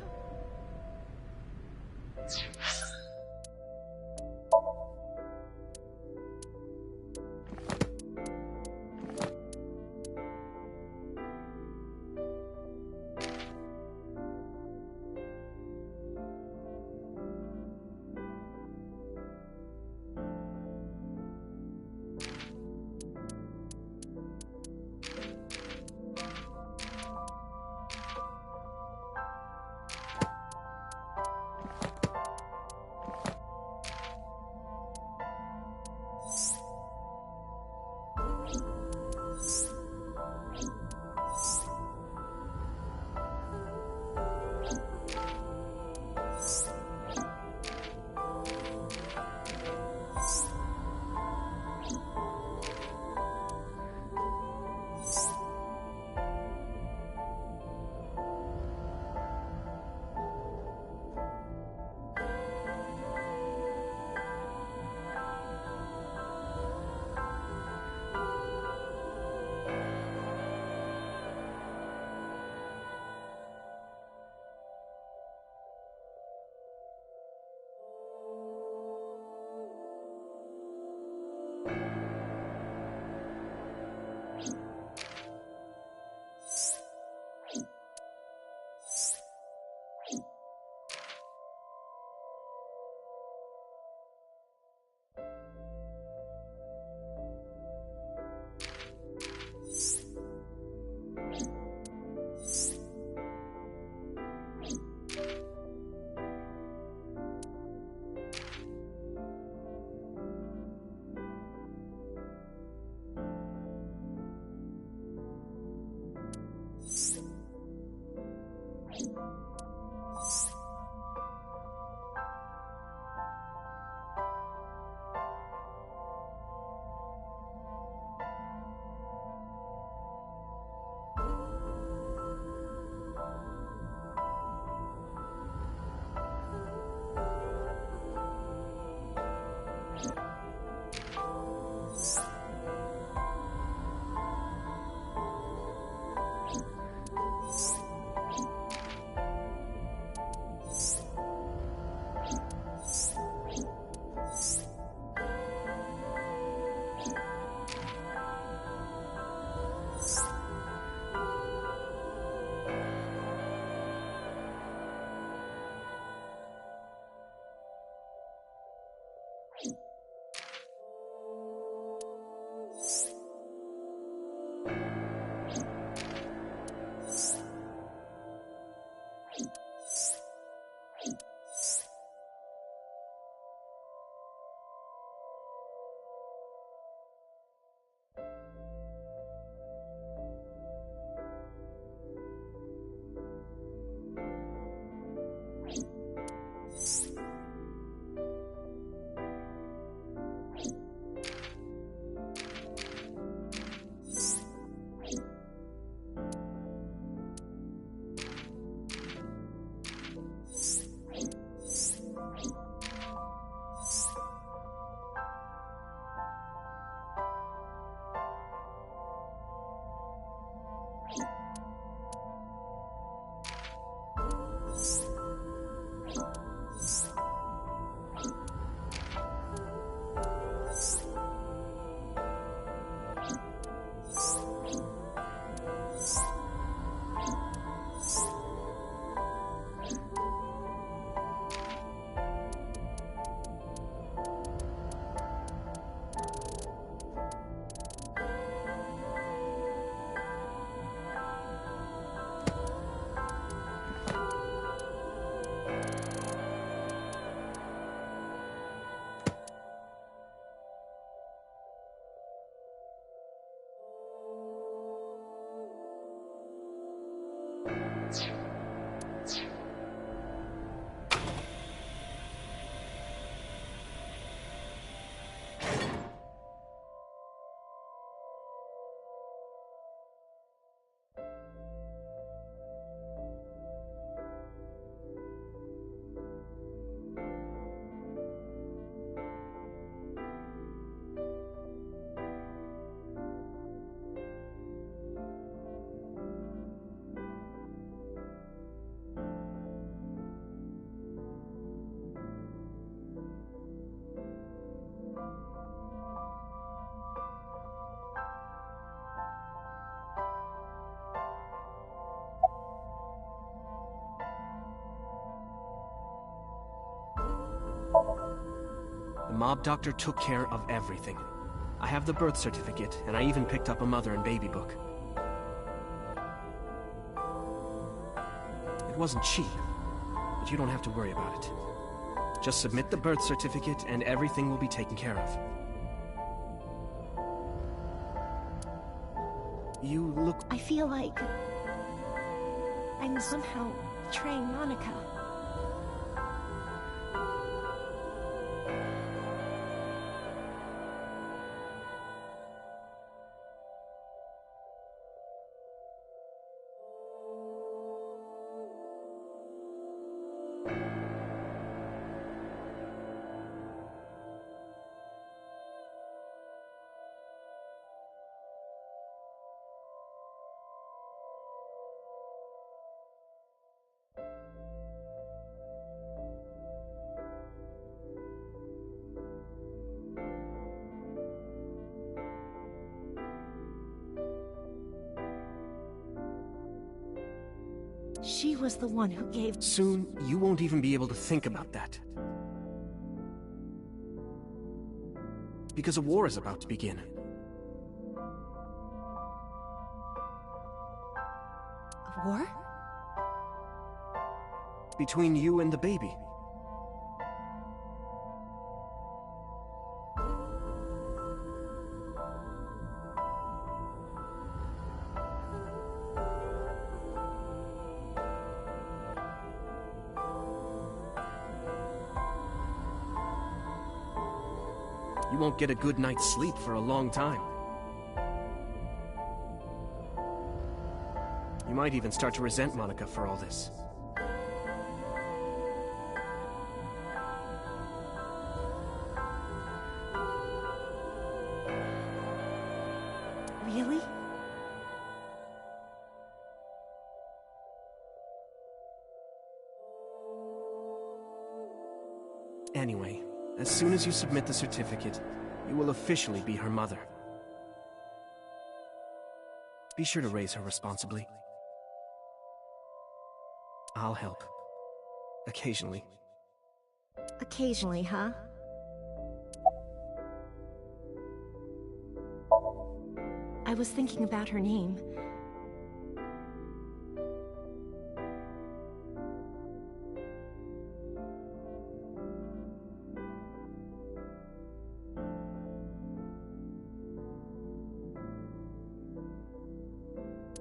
mob doctor took care of everything. I have the birth certificate, and I even picked up a mother and baby book. It wasn't cheap, but you don't have to worry about it. Just submit the birth certificate, and everything will be taken care of. You look... I feel like I'm somehow betraying Monica. She was the one who gave... Soon, you won't even be able to think about that. Because a war is about to begin. A war? Between you and the baby. You won't get a good night's sleep for a long time. You might even start to resent Monica for all this. Really? Anyway, as soon as you submit the certificate, you will officially be her mother. Be sure to raise her responsibly. I'll help. Occasionally. Occasionally, huh? I was thinking about her name.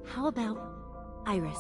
How about Iris?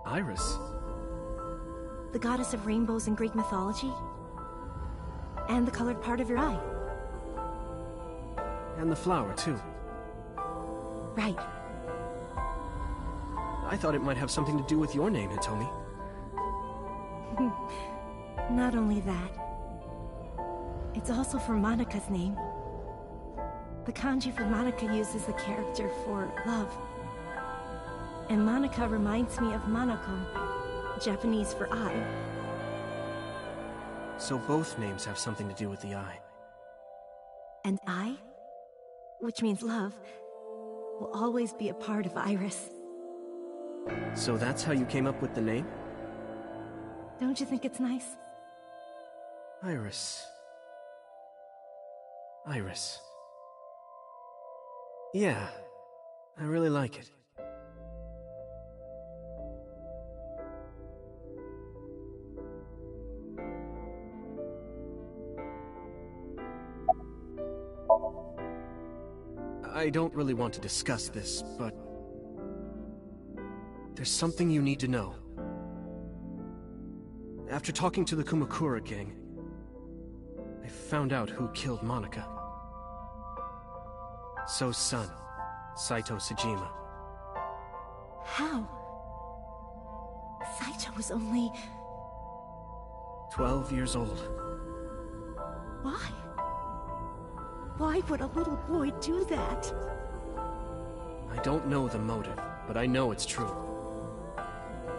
Iris? The goddess of rainbows in Greek mythology? And the colored part of your eye. And the flower, too. Right. I thought it might have something to do with your name, Hitomi. Not only that, It's also for Monika's name. The kanji for Monika uses the character for love. And Monika reminds me of Monoko, Japanese for eye. So both names have something to do with the eye. And I, which means love, will always be a part of Iris. So that's how you came up with the name? Don't you think it's nice? Iris. Iris. Yeah, I really like it. I don't really want to discuss this, but there's something you need to know. After talking to the Kumakura gang, I found out who killed Monika. So's son, Saito Sejima. How? Saito was only 12 years old. Why? Why would a little boy do that? I don't know the motive, but I know it's true.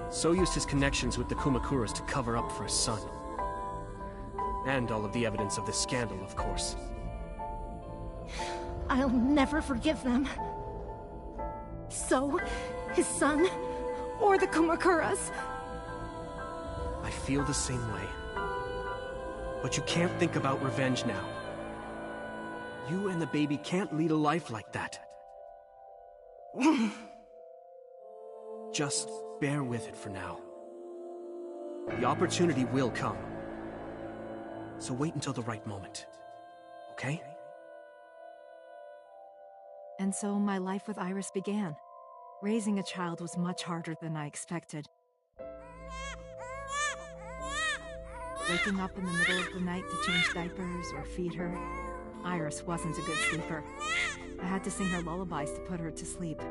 So used his connections with the Kumakuras to cover up for his son. And all of the evidence of this scandal, of course. I'll never forgive them. So, his son, or the Kumakuras. I feel the same way. But you can't think about revenge now. You and the baby can't lead a life like that. Just bear with it for now. The opportunity will come. So wait until the right moment. Okay? And so my life with Iris began. Raising a child was much harder than I expected. Waking up in the middle of the night to change diapers or feed her. Iris wasn't a good sleeper. I had to sing her lullabies to put her to sleep.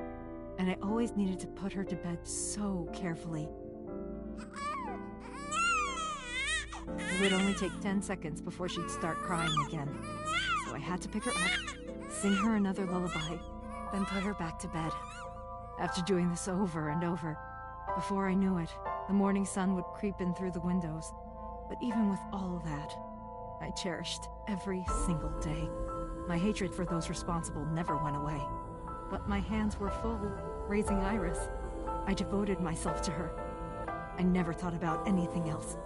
And I always needed to put her to bed so carefully. It would only take 10 seconds before she'd start crying again. So I had to pick her up, sing her another lullaby, then put her back to bed. After doing this over and over, before I knew it, the morning sun would creep in through the windows. But even with all that, I cherished every single day. My hatred for those responsible never went away. But my hands were full, raising Iris. I devoted myself to her. I never thought about anything else.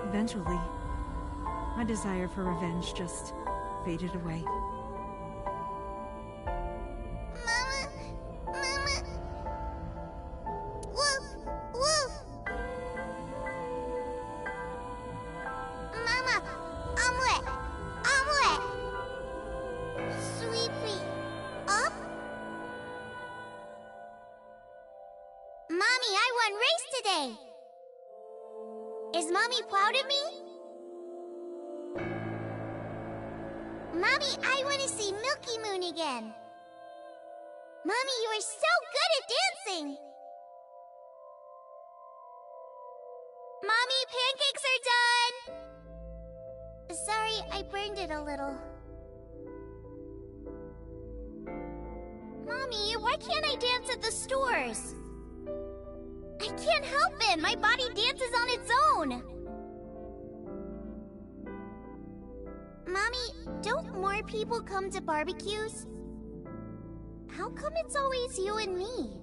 Eventually, my desire for revenge just faded away. Mama! Mama! Woof! Woof! Mama! Omelette! Omelette! Sweetie! Up? Mommy, I won race today! Is Mommy proud of me? Mommy, I want to see Milky Moon again. Mommy, you are so good at dancing. Mommy, pancakes are done. Sorry, I burned it a little. Mommy, why can't I dance at the stores? I can't help it. My body dances on its own. Mommy, don't more people come to barbecues? How come it's always you and me?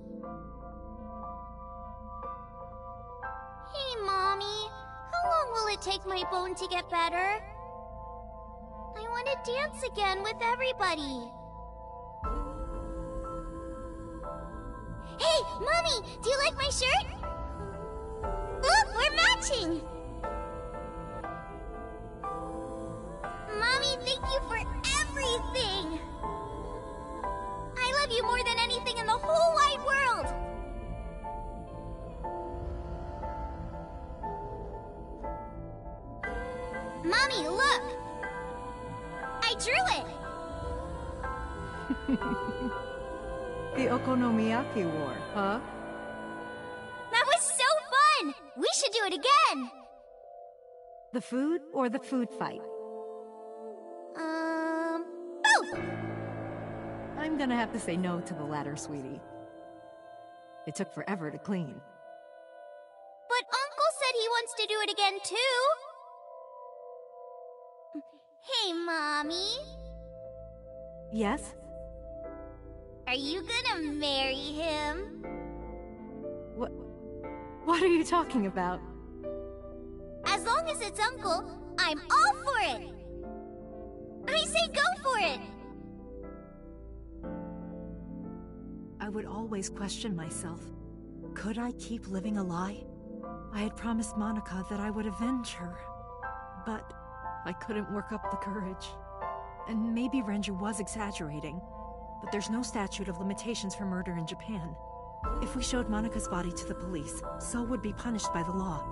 Hey, Mommy. How long will it take my bone to get better? I want to dance again with everybody. Hey, Mommy! Do you like my shirt? Look, we're matching! Mommy, thank you for everything! I love you more than anything in the whole wide world! Mommy, look! I drew it! The Okonomiyaki War, huh? That was so fun! We should do it again! The food or the food fight? I'm gonna have to say no to the latter, sweetie. It took forever to clean. But Uncle said he wants to do it again, too. Hey, Mommy. Yes? Are you gonna marry him? What are you talking about? As long as it's Uncle, I'm all for it. I say go for it. I would always question myself. Could I keep living a lie? I had promised Monica that I would avenge her. But I couldn't work up the courage. And maybe Renju was exaggerating. But there's no statute of limitations for murder in Japan. If we showed Monika's body to the police, So would be punished by the law.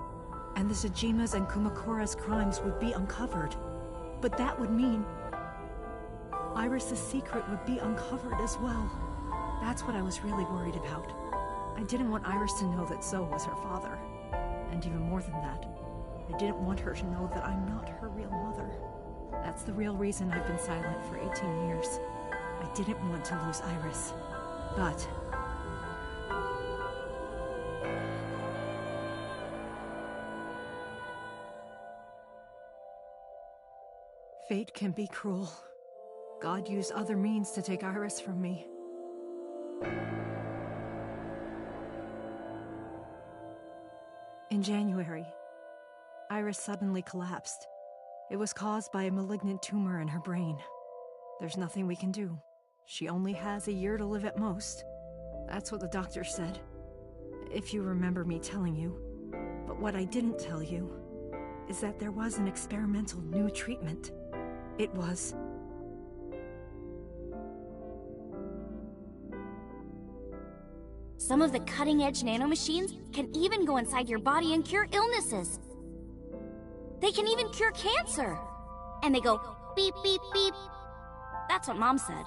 And the Tsujima's and Kumakura's crimes would be uncovered. But that would mean Iris' secret would be uncovered as well. That's what I was really worried about. I didn't want Iris to know that So was her father. And even more than that, I didn't want her to know that I'm not her real mother. That's the real reason I've been silent for 18 years. I didn't want to lose Iris. But fate can be cruel. God used other means to take Iris from me. In January, Iris suddenly collapsed. It was caused by a malignant tumor in her brain. There's nothing we can do. She only has a year to live at most. That's what the doctor said. If you remember me telling you. But what I didn't tell you is that there was an experimental new treatment. It was... Some of the cutting-edge nanomachines can even go inside your body and cure illnesses. They can even cure cancer. And they go beep, beep, beep. That's what Mom said.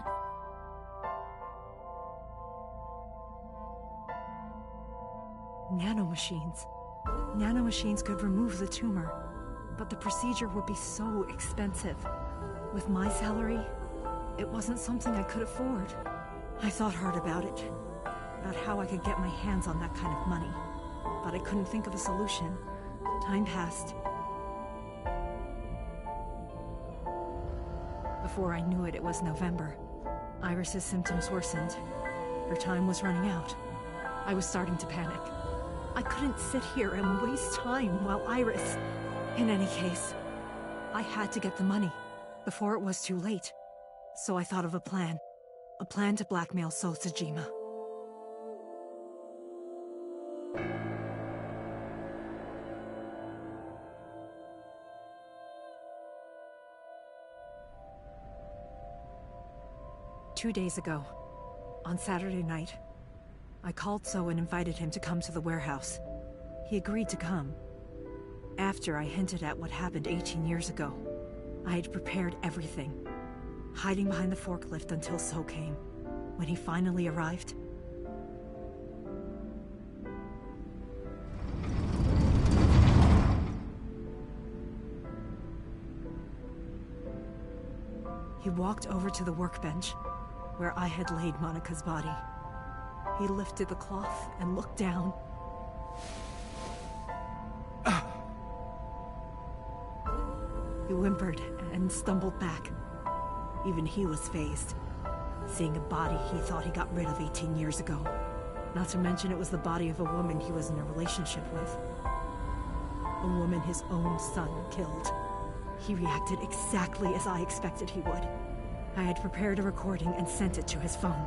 Nanomachines. Nanomachines could remove the tumor, but the procedure would be so expensive. With my salary, it wasn't something I could afford. I thought hard about it, about how I could get my hands on that kind of money, but I couldn't think of a solution. Time passed. Before I knew it, it was November. Iris's symptoms worsened. Her time was running out. I was starting to panic. I couldn't sit here and waste time while Iris... In any case, I had to get the money before it was too late. So I thought of a plan. A plan to blackmail So Tsujima. Two days ago, on Saturday night, I called So and invited him to come to the warehouse. He agreed to come. After I hinted at what happened 18 years ago, I had prepared everything, hiding behind the forklift until So came. When he finally arrived, he walked over to the workbench where I had laid Monika's body. He lifted the cloth and looked down. He whimpered and stumbled back. Even he was fazed, seeing a body he thought he got rid of 18 years ago. Not to mention it was the body of a woman he was in a relationship with. A woman his own son killed. He reacted exactly as I expected he would. I had prepared a recording and sent it to his phone.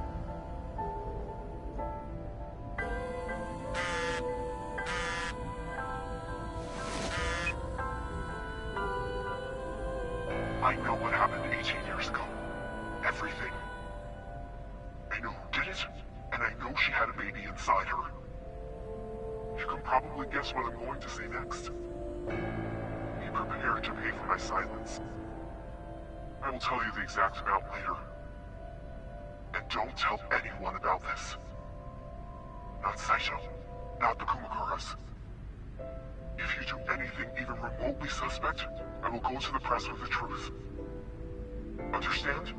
I know what happened 18 years ago. Everything. I know who did it, and I know she had a baby inside her. You can probably guess what I'm going to say next. Be prepared to pay for my silence. I will tell you the exact amount later. And don't tell anyone about this. Not Saito, not the Kumakuras. If you do anything even remotely suspect, I will go to the press with the truth. Understand?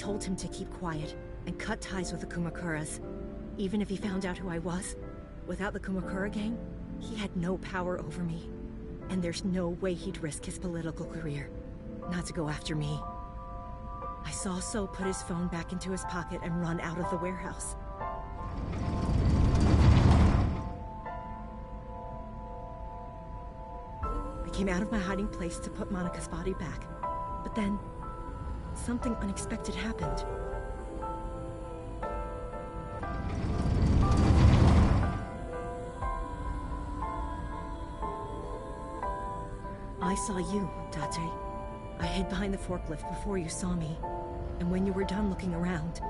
told him to keep quiet and cut ties with the Kumakuras. Even if he found out who I was, without the Kumakura gang, he had no power over me. And there's no way he'd risk his political career, not to go after me. I saw So put his phone back into his pocket and run out of the warehouse. I came out of my hiding place to put Monika's body back, but then something unexpected happened. I saw you, Date. I hid behind the forklift before you saw me, and when you were done looking around...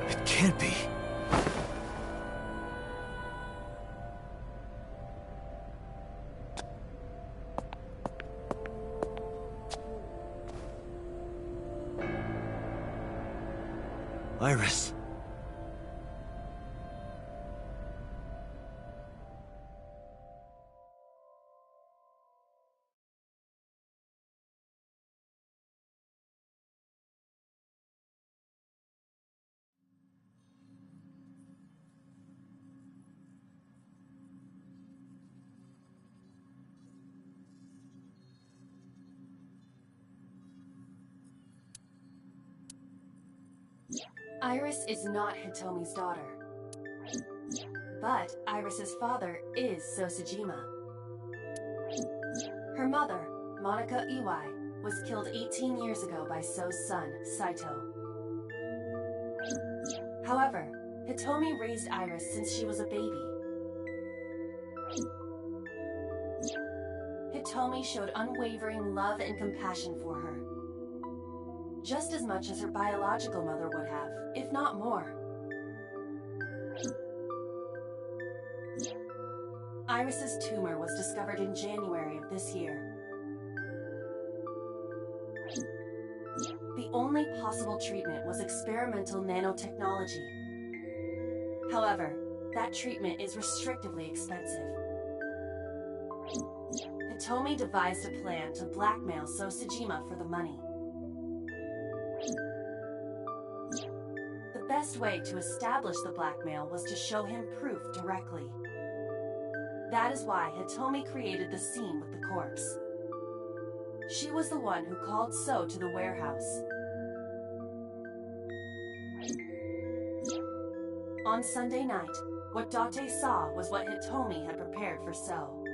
It can't be. Iris. Iris is not Hitomi's daughter. But Iris's father is So Sejima. Her mother, Monika Iwai, was killed 18 years ago by So's son, Saito. However, Hitomi raised Iris since she was a baby. Hitomi showed unwavering love and compassion for her. Just as much as her biological mother would have, if not more. Iris's tumor was discovered in January of this year. The only possible treatment was experimental nanotechnology. However, that treatment is restrictively expensive. Hitomi devised a plan to blackmail So Sejima for the money. The best way to establish the blackmail was to show him proof directly. That is why Hitomi created the scene with the corpse. She was the one who called So to the warehouse. On Sunday night, what Date saw was what Hitomi had prepared for So.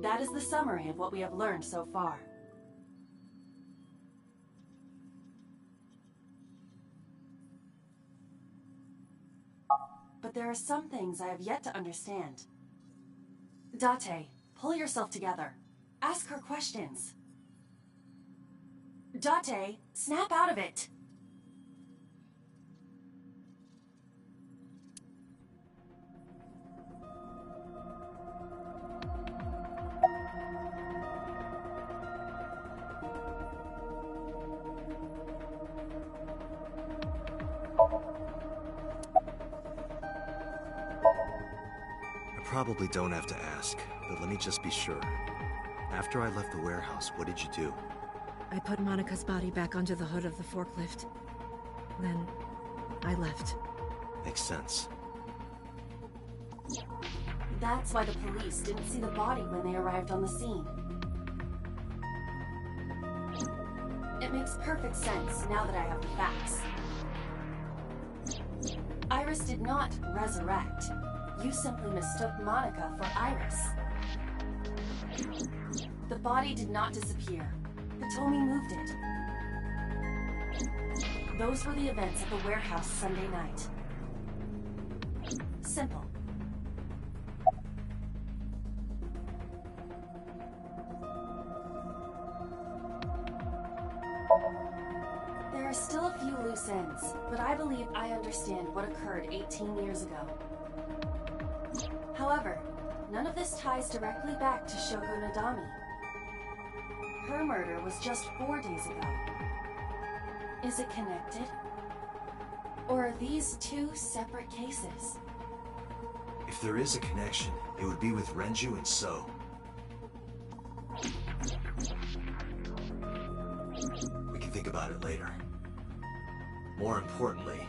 That is the summary of what we have learned so far. But there are some things I have yet to understand. Date, pull yourself together. Ask her questions. Date, snap out of it! Probably don't have to ask, but let me just be sure. After I left the warehouse, what did you do? I put Monika's body back onto the hood of the forklift. Then, I left. Makes sense. That's why the police didn't see the body when they arrived on the scene. It makes perfect sense now that I have the facts. Iris did not resurrect. You simply mistook Monika for Iris. The body did not disappear. Hitomi moved it. Those were the events at the warehouse Sunday night. Simple. There are still a few loose ends, but I believe I understand what occurred 18 years ago. However, none of this ties directly back to Shoko Nadami. Her murder was just 4 days ago. Is it connected? Or are these two separate cases? If there is a connection, it would be with Renju and So. We can think about it later. More importantly...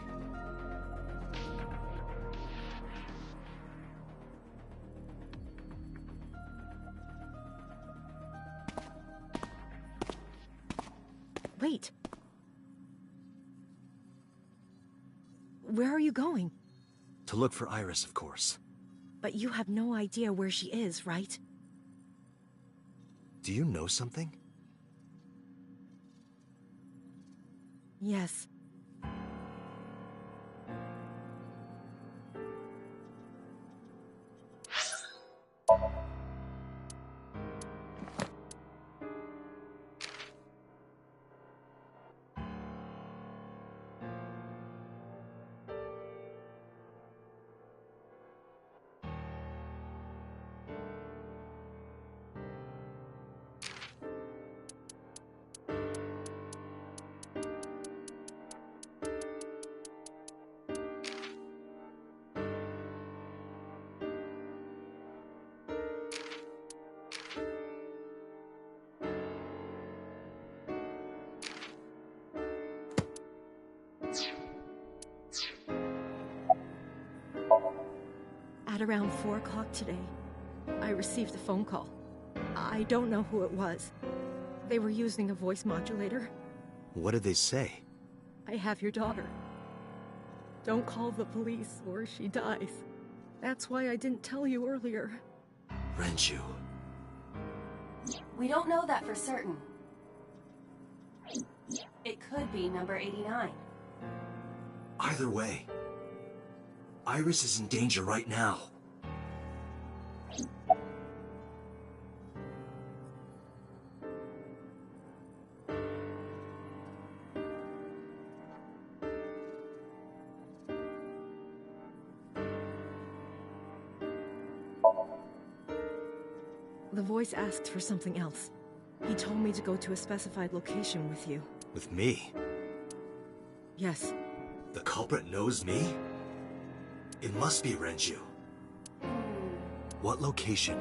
Wait. Where are you going? To look for Iris, of course. But you have no idea where she is, right? Do you know something? Yes. At around 4 o'clock today, I received a phone call. I don't know who it was. They were using a voice modulator. What did they say? I have your daughter. Don't call the police or she dies. That's why I didn't tell you earlier. Renju. We don't know that for certain. It could be number 89. Either way, Iris is in danger right now. The voice asked for something else. He told me to go to a specified location with you. With me? Yes. The culprit knows me? It must be Renju. What location?